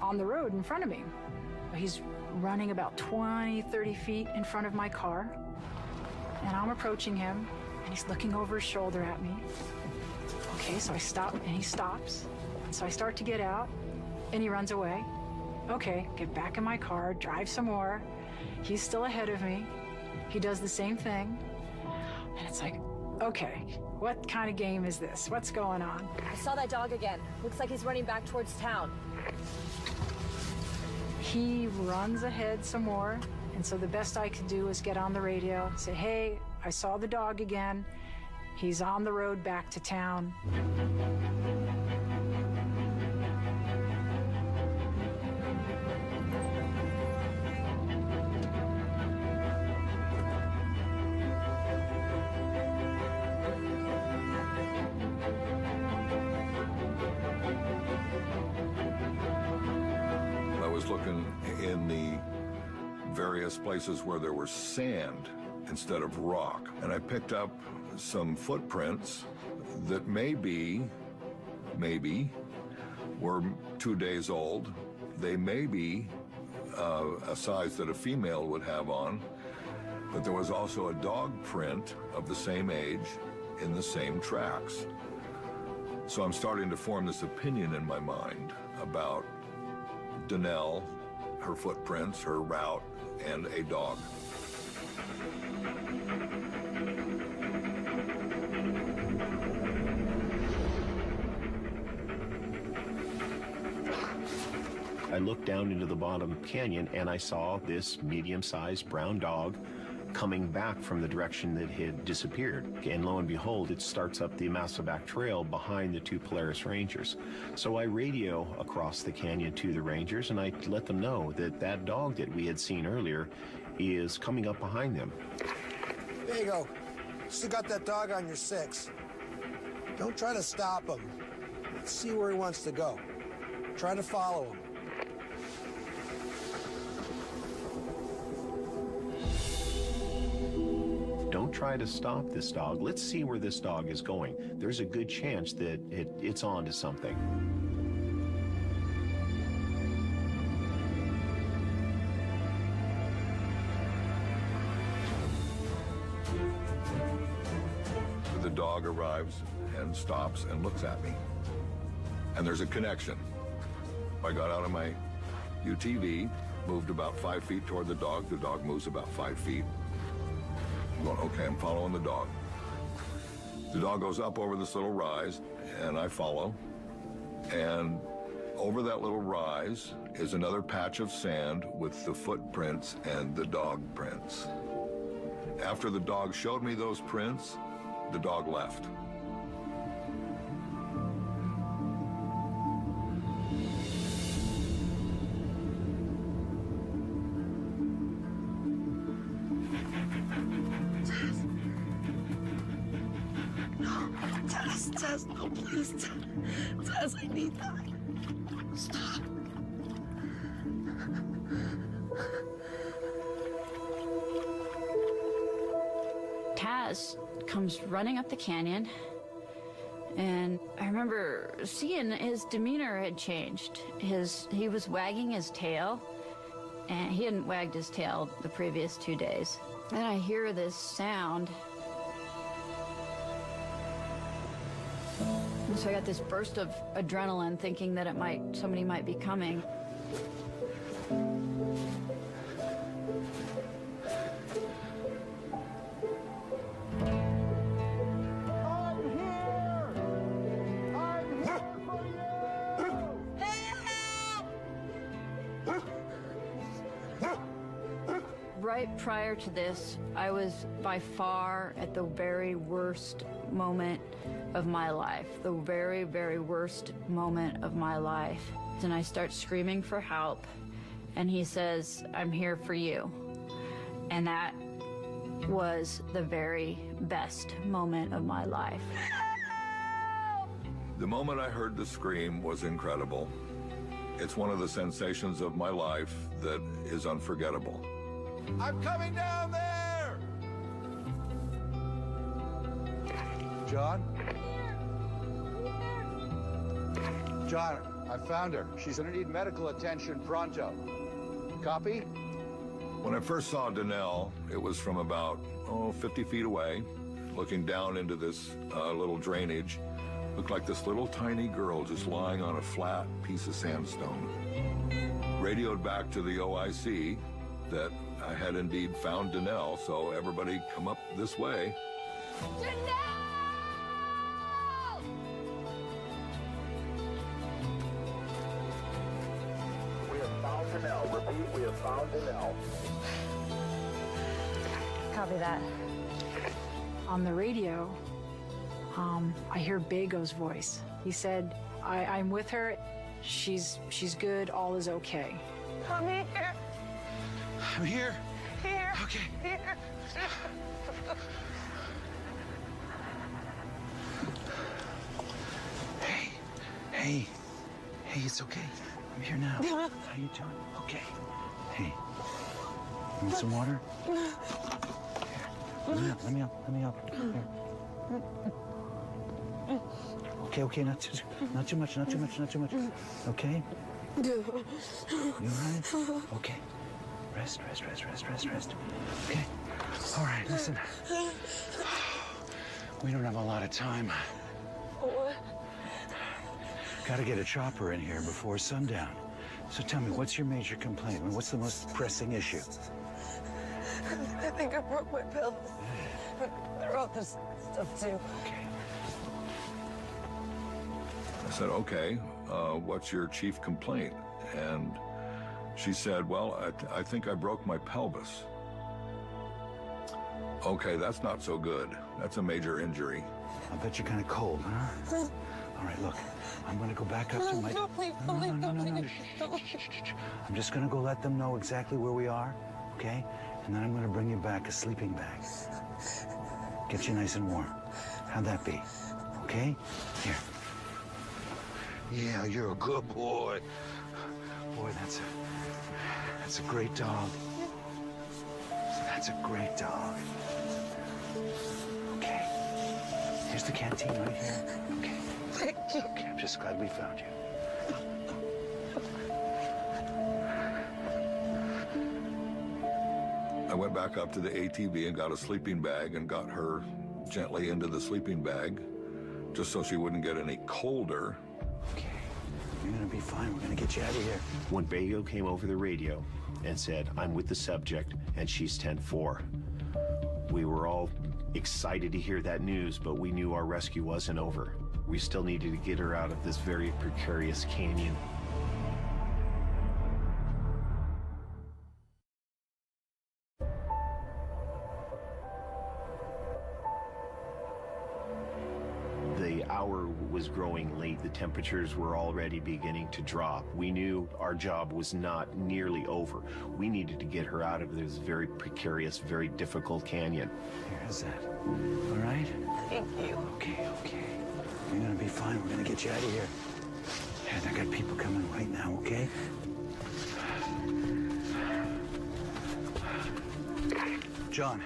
on the road in front of me. He's running about 20, 30 feet in front of my car, and I'm approaching him, and he's looking over his shoulder at me. Okay, so I stop, and he stops. And so I start to get out, and he runs away. Okay, get back in my car, drive some more. He's still ahead of me. He does the same thing, and it's like, okay, what kind of game is this? What's going on? I saw that dog again. Looks like he's running back towards town. He runs ahead some more, and so the best I could do was get on the radio, say, hey, I saw the dog again. He's on the road back to town. Looking in the various places where there was sand instead of rock. And I picked up some footprints that maybe were 2 days old. They may be a size that a female would have on, but there was also a dog print of the same age in the same tracks. So I'm starting to form this opinion in my mind about Danelle, her footprints, her route, and a dog. I looked down into the bottom canyon and I saw this medium-sized brown dog coming back from the direction that had disappeared. And lo and behold, it starts up the Massaback Trail behind the two Polaris Rangers. So I radio across the canyon to the Rangers and I let them know that that dog that we had seen earlier is coming up behind them. There you go. Still got that dog on your 6. Don't try to stop him. Let's see where he wants to go. Try to follow him. Don't try to stop this dog. Let's see where this dog is going. There's a good chance that it's on to something. The dog arrives and stops and looks at me. And there's a connection. I got out of my UTV, moved about 5 feet toward the dog. The dog moves about 5 feet. I'm going, okay, I'm following the dog. The dog goes up over this little rise, and I follow. And over that little rise is another patch of sand with the footprints and the dog prints. After the dog showed me those prints, the dog left. Taz. Tess, no, please. Tess, I need that. Stop. Taz comes running up the canyon, and I remember seeing his demeanor had changed. He was wagging his tail, and he hadn't wagged his tail the previous 2 days. And I hear this sound. And so I got this burst of adrenaline, thinking that somebody might be coming. Right prior to this, I was by far at the very worst moment of my life, the very, very worst moment of my life. And I start screaming for help, and he says, "I'm here for you." And that was the very best moment of my life. The moment I heard the scream was incredible. It's one of the sensations of my life that is unforgettable. I'm coming down there! John? John, I found her. She's gonna need medical attention pronto. Copy? When I first saw Danelle, it was from about 50 feet away, looking down into this little drainage. Looked like this little tiny girl just lying on a flat piece of sandstone. Radioed back to the OIC that I had indeed found Danelle, so everybody come up this way. Danelle! We have found Danelle. Repeat, we have found Danelle. Copy that. On the radio, I hear Bago's voice. He said, I'm with her. She's good. All is okay. Come here. I'm here. Here. Okay. Here. Hey, it's okay. I'm here now. How you doing? Okay. Hey, you want some water? Here. Let me help. Here. Okay, not too much. Okay? You all right? Okay. Rest. Okay. All right, listen. We don't have a lot of time. What? Gotta get a chopper in here before sundown. So tell me, what's your major complaint? I mean, what's the most pressing issue? I think I broke my pelvis. They're all this stuff too. Okay. I said, okay, what's your chief complaint? And she said, well, I think I broke my pelvis. Okay, that's not so good. That's a major injury. I bet you're kind of cold, huh? All right, look, I'm going to go back up to my... No, please, No. please. I'm just going to go let them know exactly where we are, okay? And then I'm going to bring you back a sleeping bag. Get you nice and warm. How'd that be? Okay? Here. Yeah, you're a good boy. Boy, that's a great dog. That's a great dog. Okay. Here's the canteen right here. Okay. Thank you. Okay, I'm just glad we found you. I went back up to the ATV and got a sleeping bag and got her gently into the sleeping bag, just so she wouldn't get any colder. Okay, you're gonna be fine. We're gonna get you out of here. When Bago came over the radio and said, I'm with the subject and she's 10-4, we were all excited to hear that news, but we knew our rescue wasn't over. We still needed to get her out of this very precarious canyon. The hour was growing late. The temperatures were already beginning to drop. We knew our job was not nearly over. We needed to get her out of this very precarious, very difficult canyon. Here's that. All right? Thank you. Okay. You're gonna be fine. We're gonna get you out of here. And I got people coming right now, okay? John,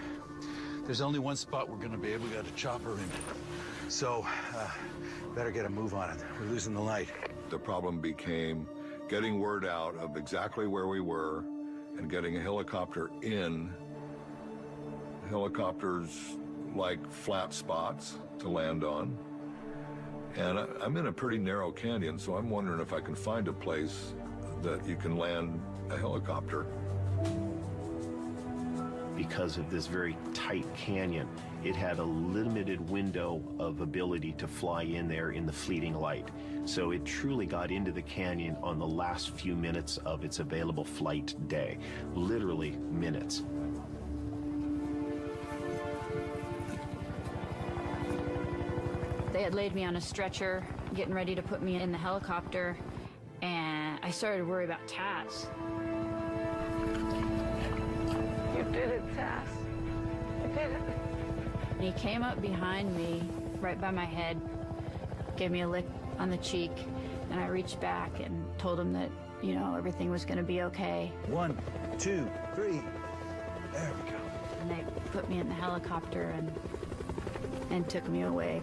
there's only one spot we're gonna be able to get a chopper in. So, better get a move on it. We're losing the light. The problem became getting word out of exactly where we were and getting a helicopter in. Helicopters like flat spots to land on. And I'm in a pretty narrow canyon, so I'm wondering if I can find a place that you can land a helicopter. Because of this very tight canyon, it had a limited window of ability to fly in there in the fleeting light. So it truly got into the canyon on the last few minutes of its available flight day. Literally minutes. They had laid me on a stretcher, getting ready to put me in the helicopter, and I started to worry about Taz. You did it, Taz. You did it. And he came up behind me, right by my head, gave me a lick on the cheek, and I reached back and told him that, you know, everything was going to be okay. 1, 2, 3. There we go. And they put me in the helicopter and took me away.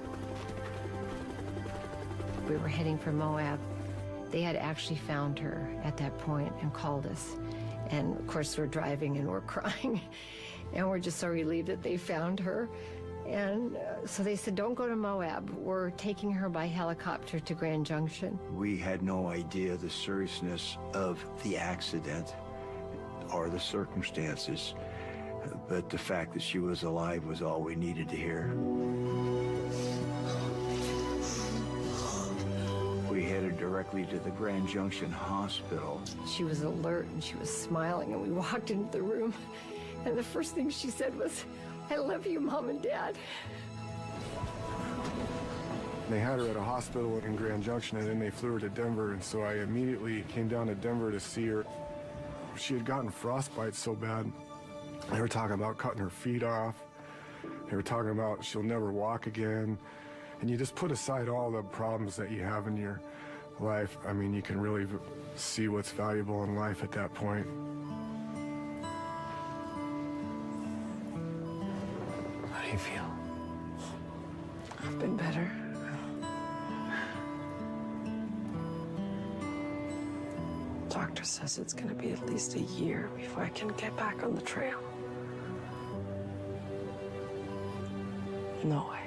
We were heading for Moab. They had actually found her at that point and called us. And of course we're driving and we're crying. And we're just so relieved that they found her. And so they said, don't go to Moab. We're taking her by helicopter to Grand Junction. We had no idea the seriousness of the accident or the circumstances, but the fact that she was alive was all we needed to hear. We headed directly to the Grand Junction Hospital. She was alert and she was smiling, and we walked into the room. And the first thing she said was, I love you, Mom and Dad. They had her at a hospital in Grand Junction, and then they flew her to Denver, and so I immediately came down to Denver to see her. She had gotten frostbite so bad. They were talking about cutting her feet off. They were talking about she'll never walk again. And you just put aside all the problems that you have in your life. I mean, you can really see what's valuable in life at that point. How do you feel? I've been better. Doctor says it's going to be at least a year before I can get back on the trail. No way.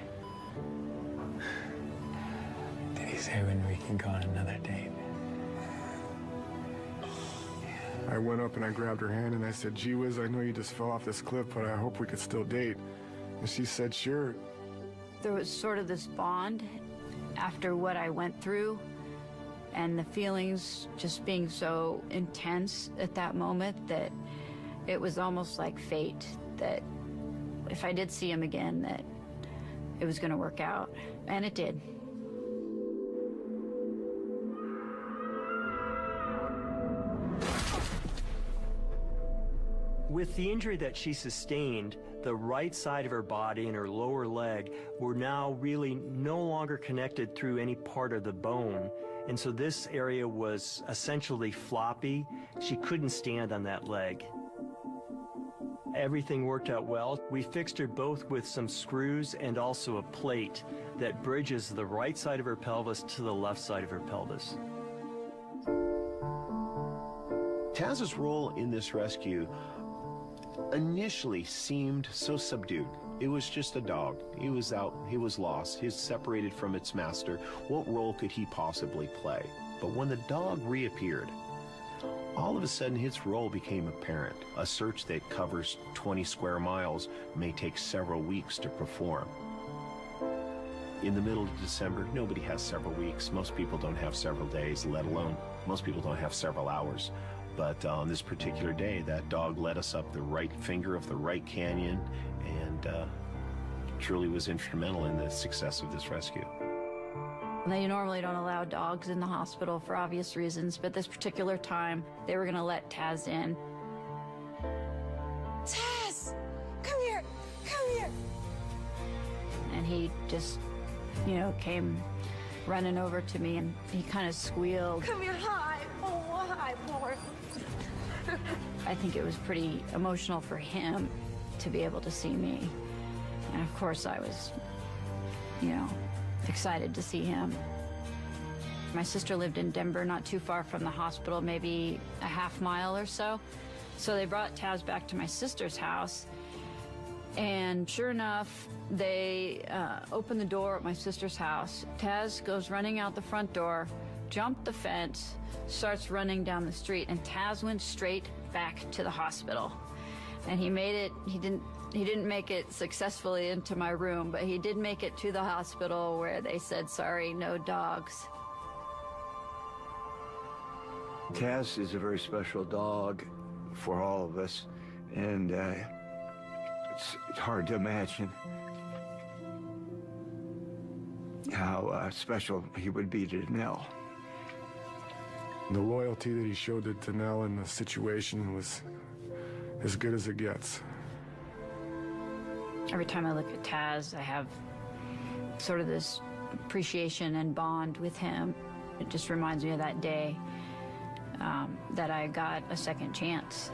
Did he say when we can go on another date? I went up and I grabbed her hand and I said, gee whiz, I know you just fell off this cliff, but I hope we could still date. And she said, sure. There was sort of this bond after what I went through, and the feelings just being so intense at that moment that it was almost like fate, that if I did see him again, that it was going to work out. And it did. With the injury that she sustained, the right side of her body and her lower leg were now really no longer connected through any part of the bone. And so this area was essentially floppy. She couldn't stand on that leg. Everything worked out well. We fixed her both with some screws and also a plate that bridges the right side of her pelvis to the left side of her pelvis. Taz's role in this rescue initially seemed so subdued. It was just a dog. He was out, he was lost, he was separated from its master. What role could he possibly play? But when the dog reappeared, all of a sudden his role became apparent. A search that covers 20 square miles may take several weeks to perform. In the middle of December, nobody has several weeks. Most people don't have several days, let alone most people don't have several hours. But on this particular day, that dog led us up the right finger of the right canyon and truly was instrumental in the success of this rescue. They normally don't allow dogs in the hospital for obvious reasons, but this particular time, they were going to let Taz in. Taz! Come here! Come here! And he just, you know, came running over to me, and he kind of squealed. Come here, hi. Oh, hi, boy. I think it was pretty emotional for him to be able to see me. And of course I was, excited to see him. My sister lived in Denver, not too far from the hospital, maybe a half mile or so. So they brought Taz back to my sister's house. And sure enough, they opened the door at my sister's house. Taz goes running out the front door, jumped the fence, starts running down the street, and Taz went straight back to the hospital. And he made it, he didn't make it successfully into my room, but he did make it to the hospital where they said, sorry, no dogs. Taz is a very special dog for all of us, and it's hard to imagine how special he would be to Nell. The loyalty that he showed to Danelle in the situation was as good as it gets. Every time I look at Taz, I have sort of this appreciation and bond with him. It just reminds me of that day that I got a second chance.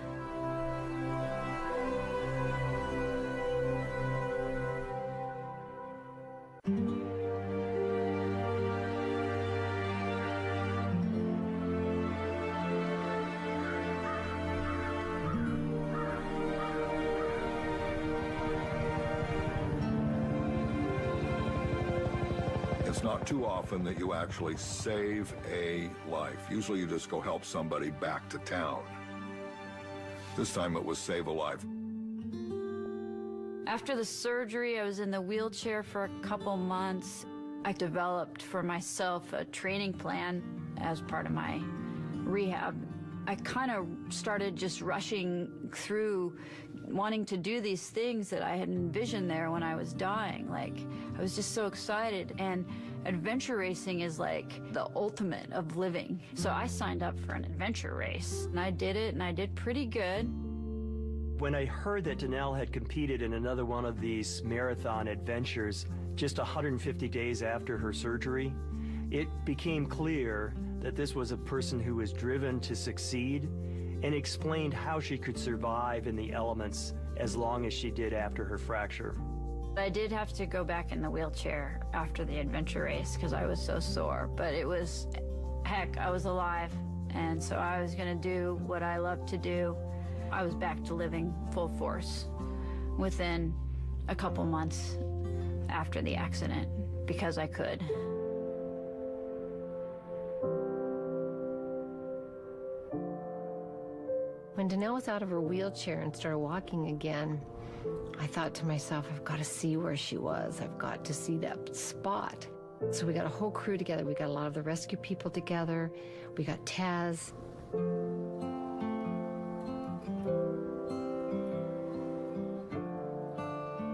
It's not too often that you actually save a life. Usually you just go help somebody back to town. This time it was save a life. After the surgery, I was in the wheelchair for a couple months. I developed for myself a training plan as part of my rehab. I kind of started just rushing through wanting to do these things that I had envisioned there when I was dying. Like, I was just so excited. And adventure racing is like the ultimate of living. So I signed up for an adventure race, and I did it, and I did pretty good. When I heard that Danelle had competed in another one of these marathon adventures just 150 days after her surgery, it became clear that this was a person who was driven to succeed, and explained how she could survive in the elements as long as she did after her fracture. I did have to go back in the wheelchair after the adventure race because I was so sore, but it was, heck, I was alive, and so I was gonna do what I love to do. I was back to living full force within a couple months after the accident because I could. When Danelle was out of her wheelchair and started walking again, I thought to myself, I've got to see where she was. I've got to see that spot. So we got a whole crew together. We got a lot of the rescue people together. We got Taz.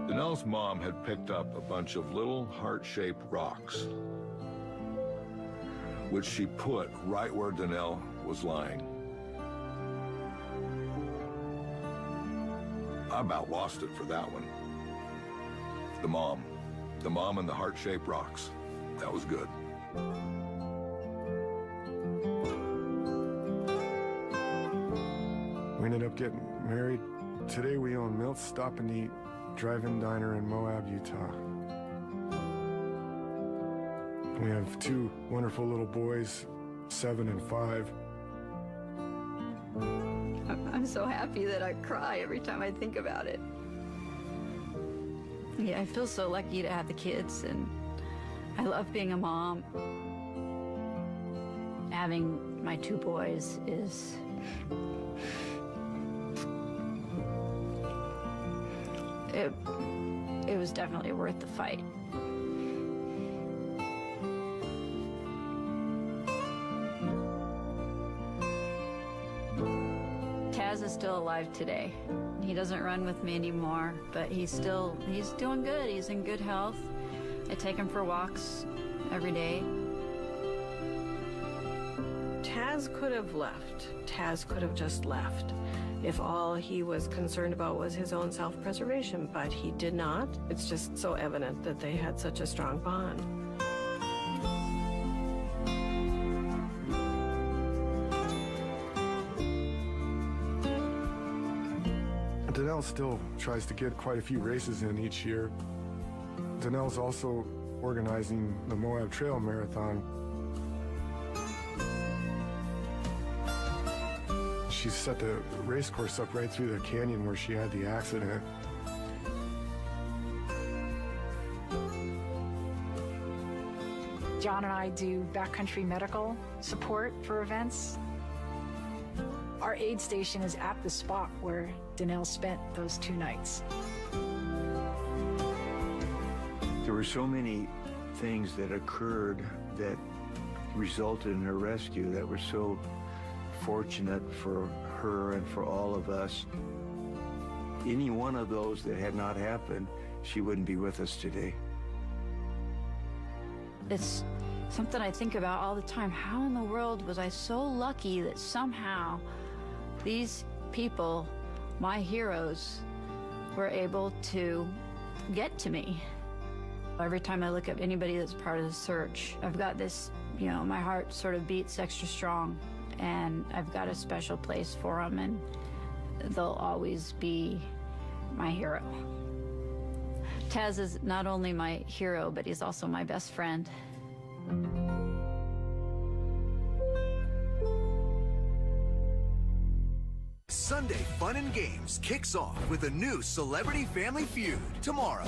Danelle's mom had picked up a bunch of little heart-shaped rocks, which she put right where Danelle was lying. I about lost it for that one. The mom and the heart-shaped rocks. That was good. We ended up getting married. Today we own Milt's Stop and Eat Drive-In Diner in Moab, Utah. We have two wonderful little boys, 7 and 5. I'm so happy that I cry every time I think about it. Yeah, I feel so lucky to have the kids, and I love being a mom. Having my two boys is... It was definitely worth the fight. Taz is still alive today. He doesn't run with me anymore, but he's doing good. He's in good health. I take him for walks every day. Taz could have left. Taz could have just left if all he was concerned about was his own self-preservation, but he did not. It's just so evident that they had such a strong bond. Danelle still tries to get quite a few races in each year. Danelle's also organizing the Moab Trail Marathon. She set the race course up right through the canyon where she had the accident. John and I do backcountry medical support for events. Our aid station is at the spot where Danelle spent those 2 nights. There were so many things that occurred that resulted in her rescue that were so fortunate for her and for all of us. Any one of those that had not happened, she wouldn't be with us today. It's something I think about all the time. How in the world was I so lucky that somehow these people, my heroes, were able to get to me? Every time I look at anybody that's part of the search, I've got this, my heart sort of beats extra strong, and I've got a special place for them, and they'll always be my hero. Taz is not only my hero, but he's also my best friend. Sunday Fun and Games kicks off with a new Celebrity Family Feud tomorrow.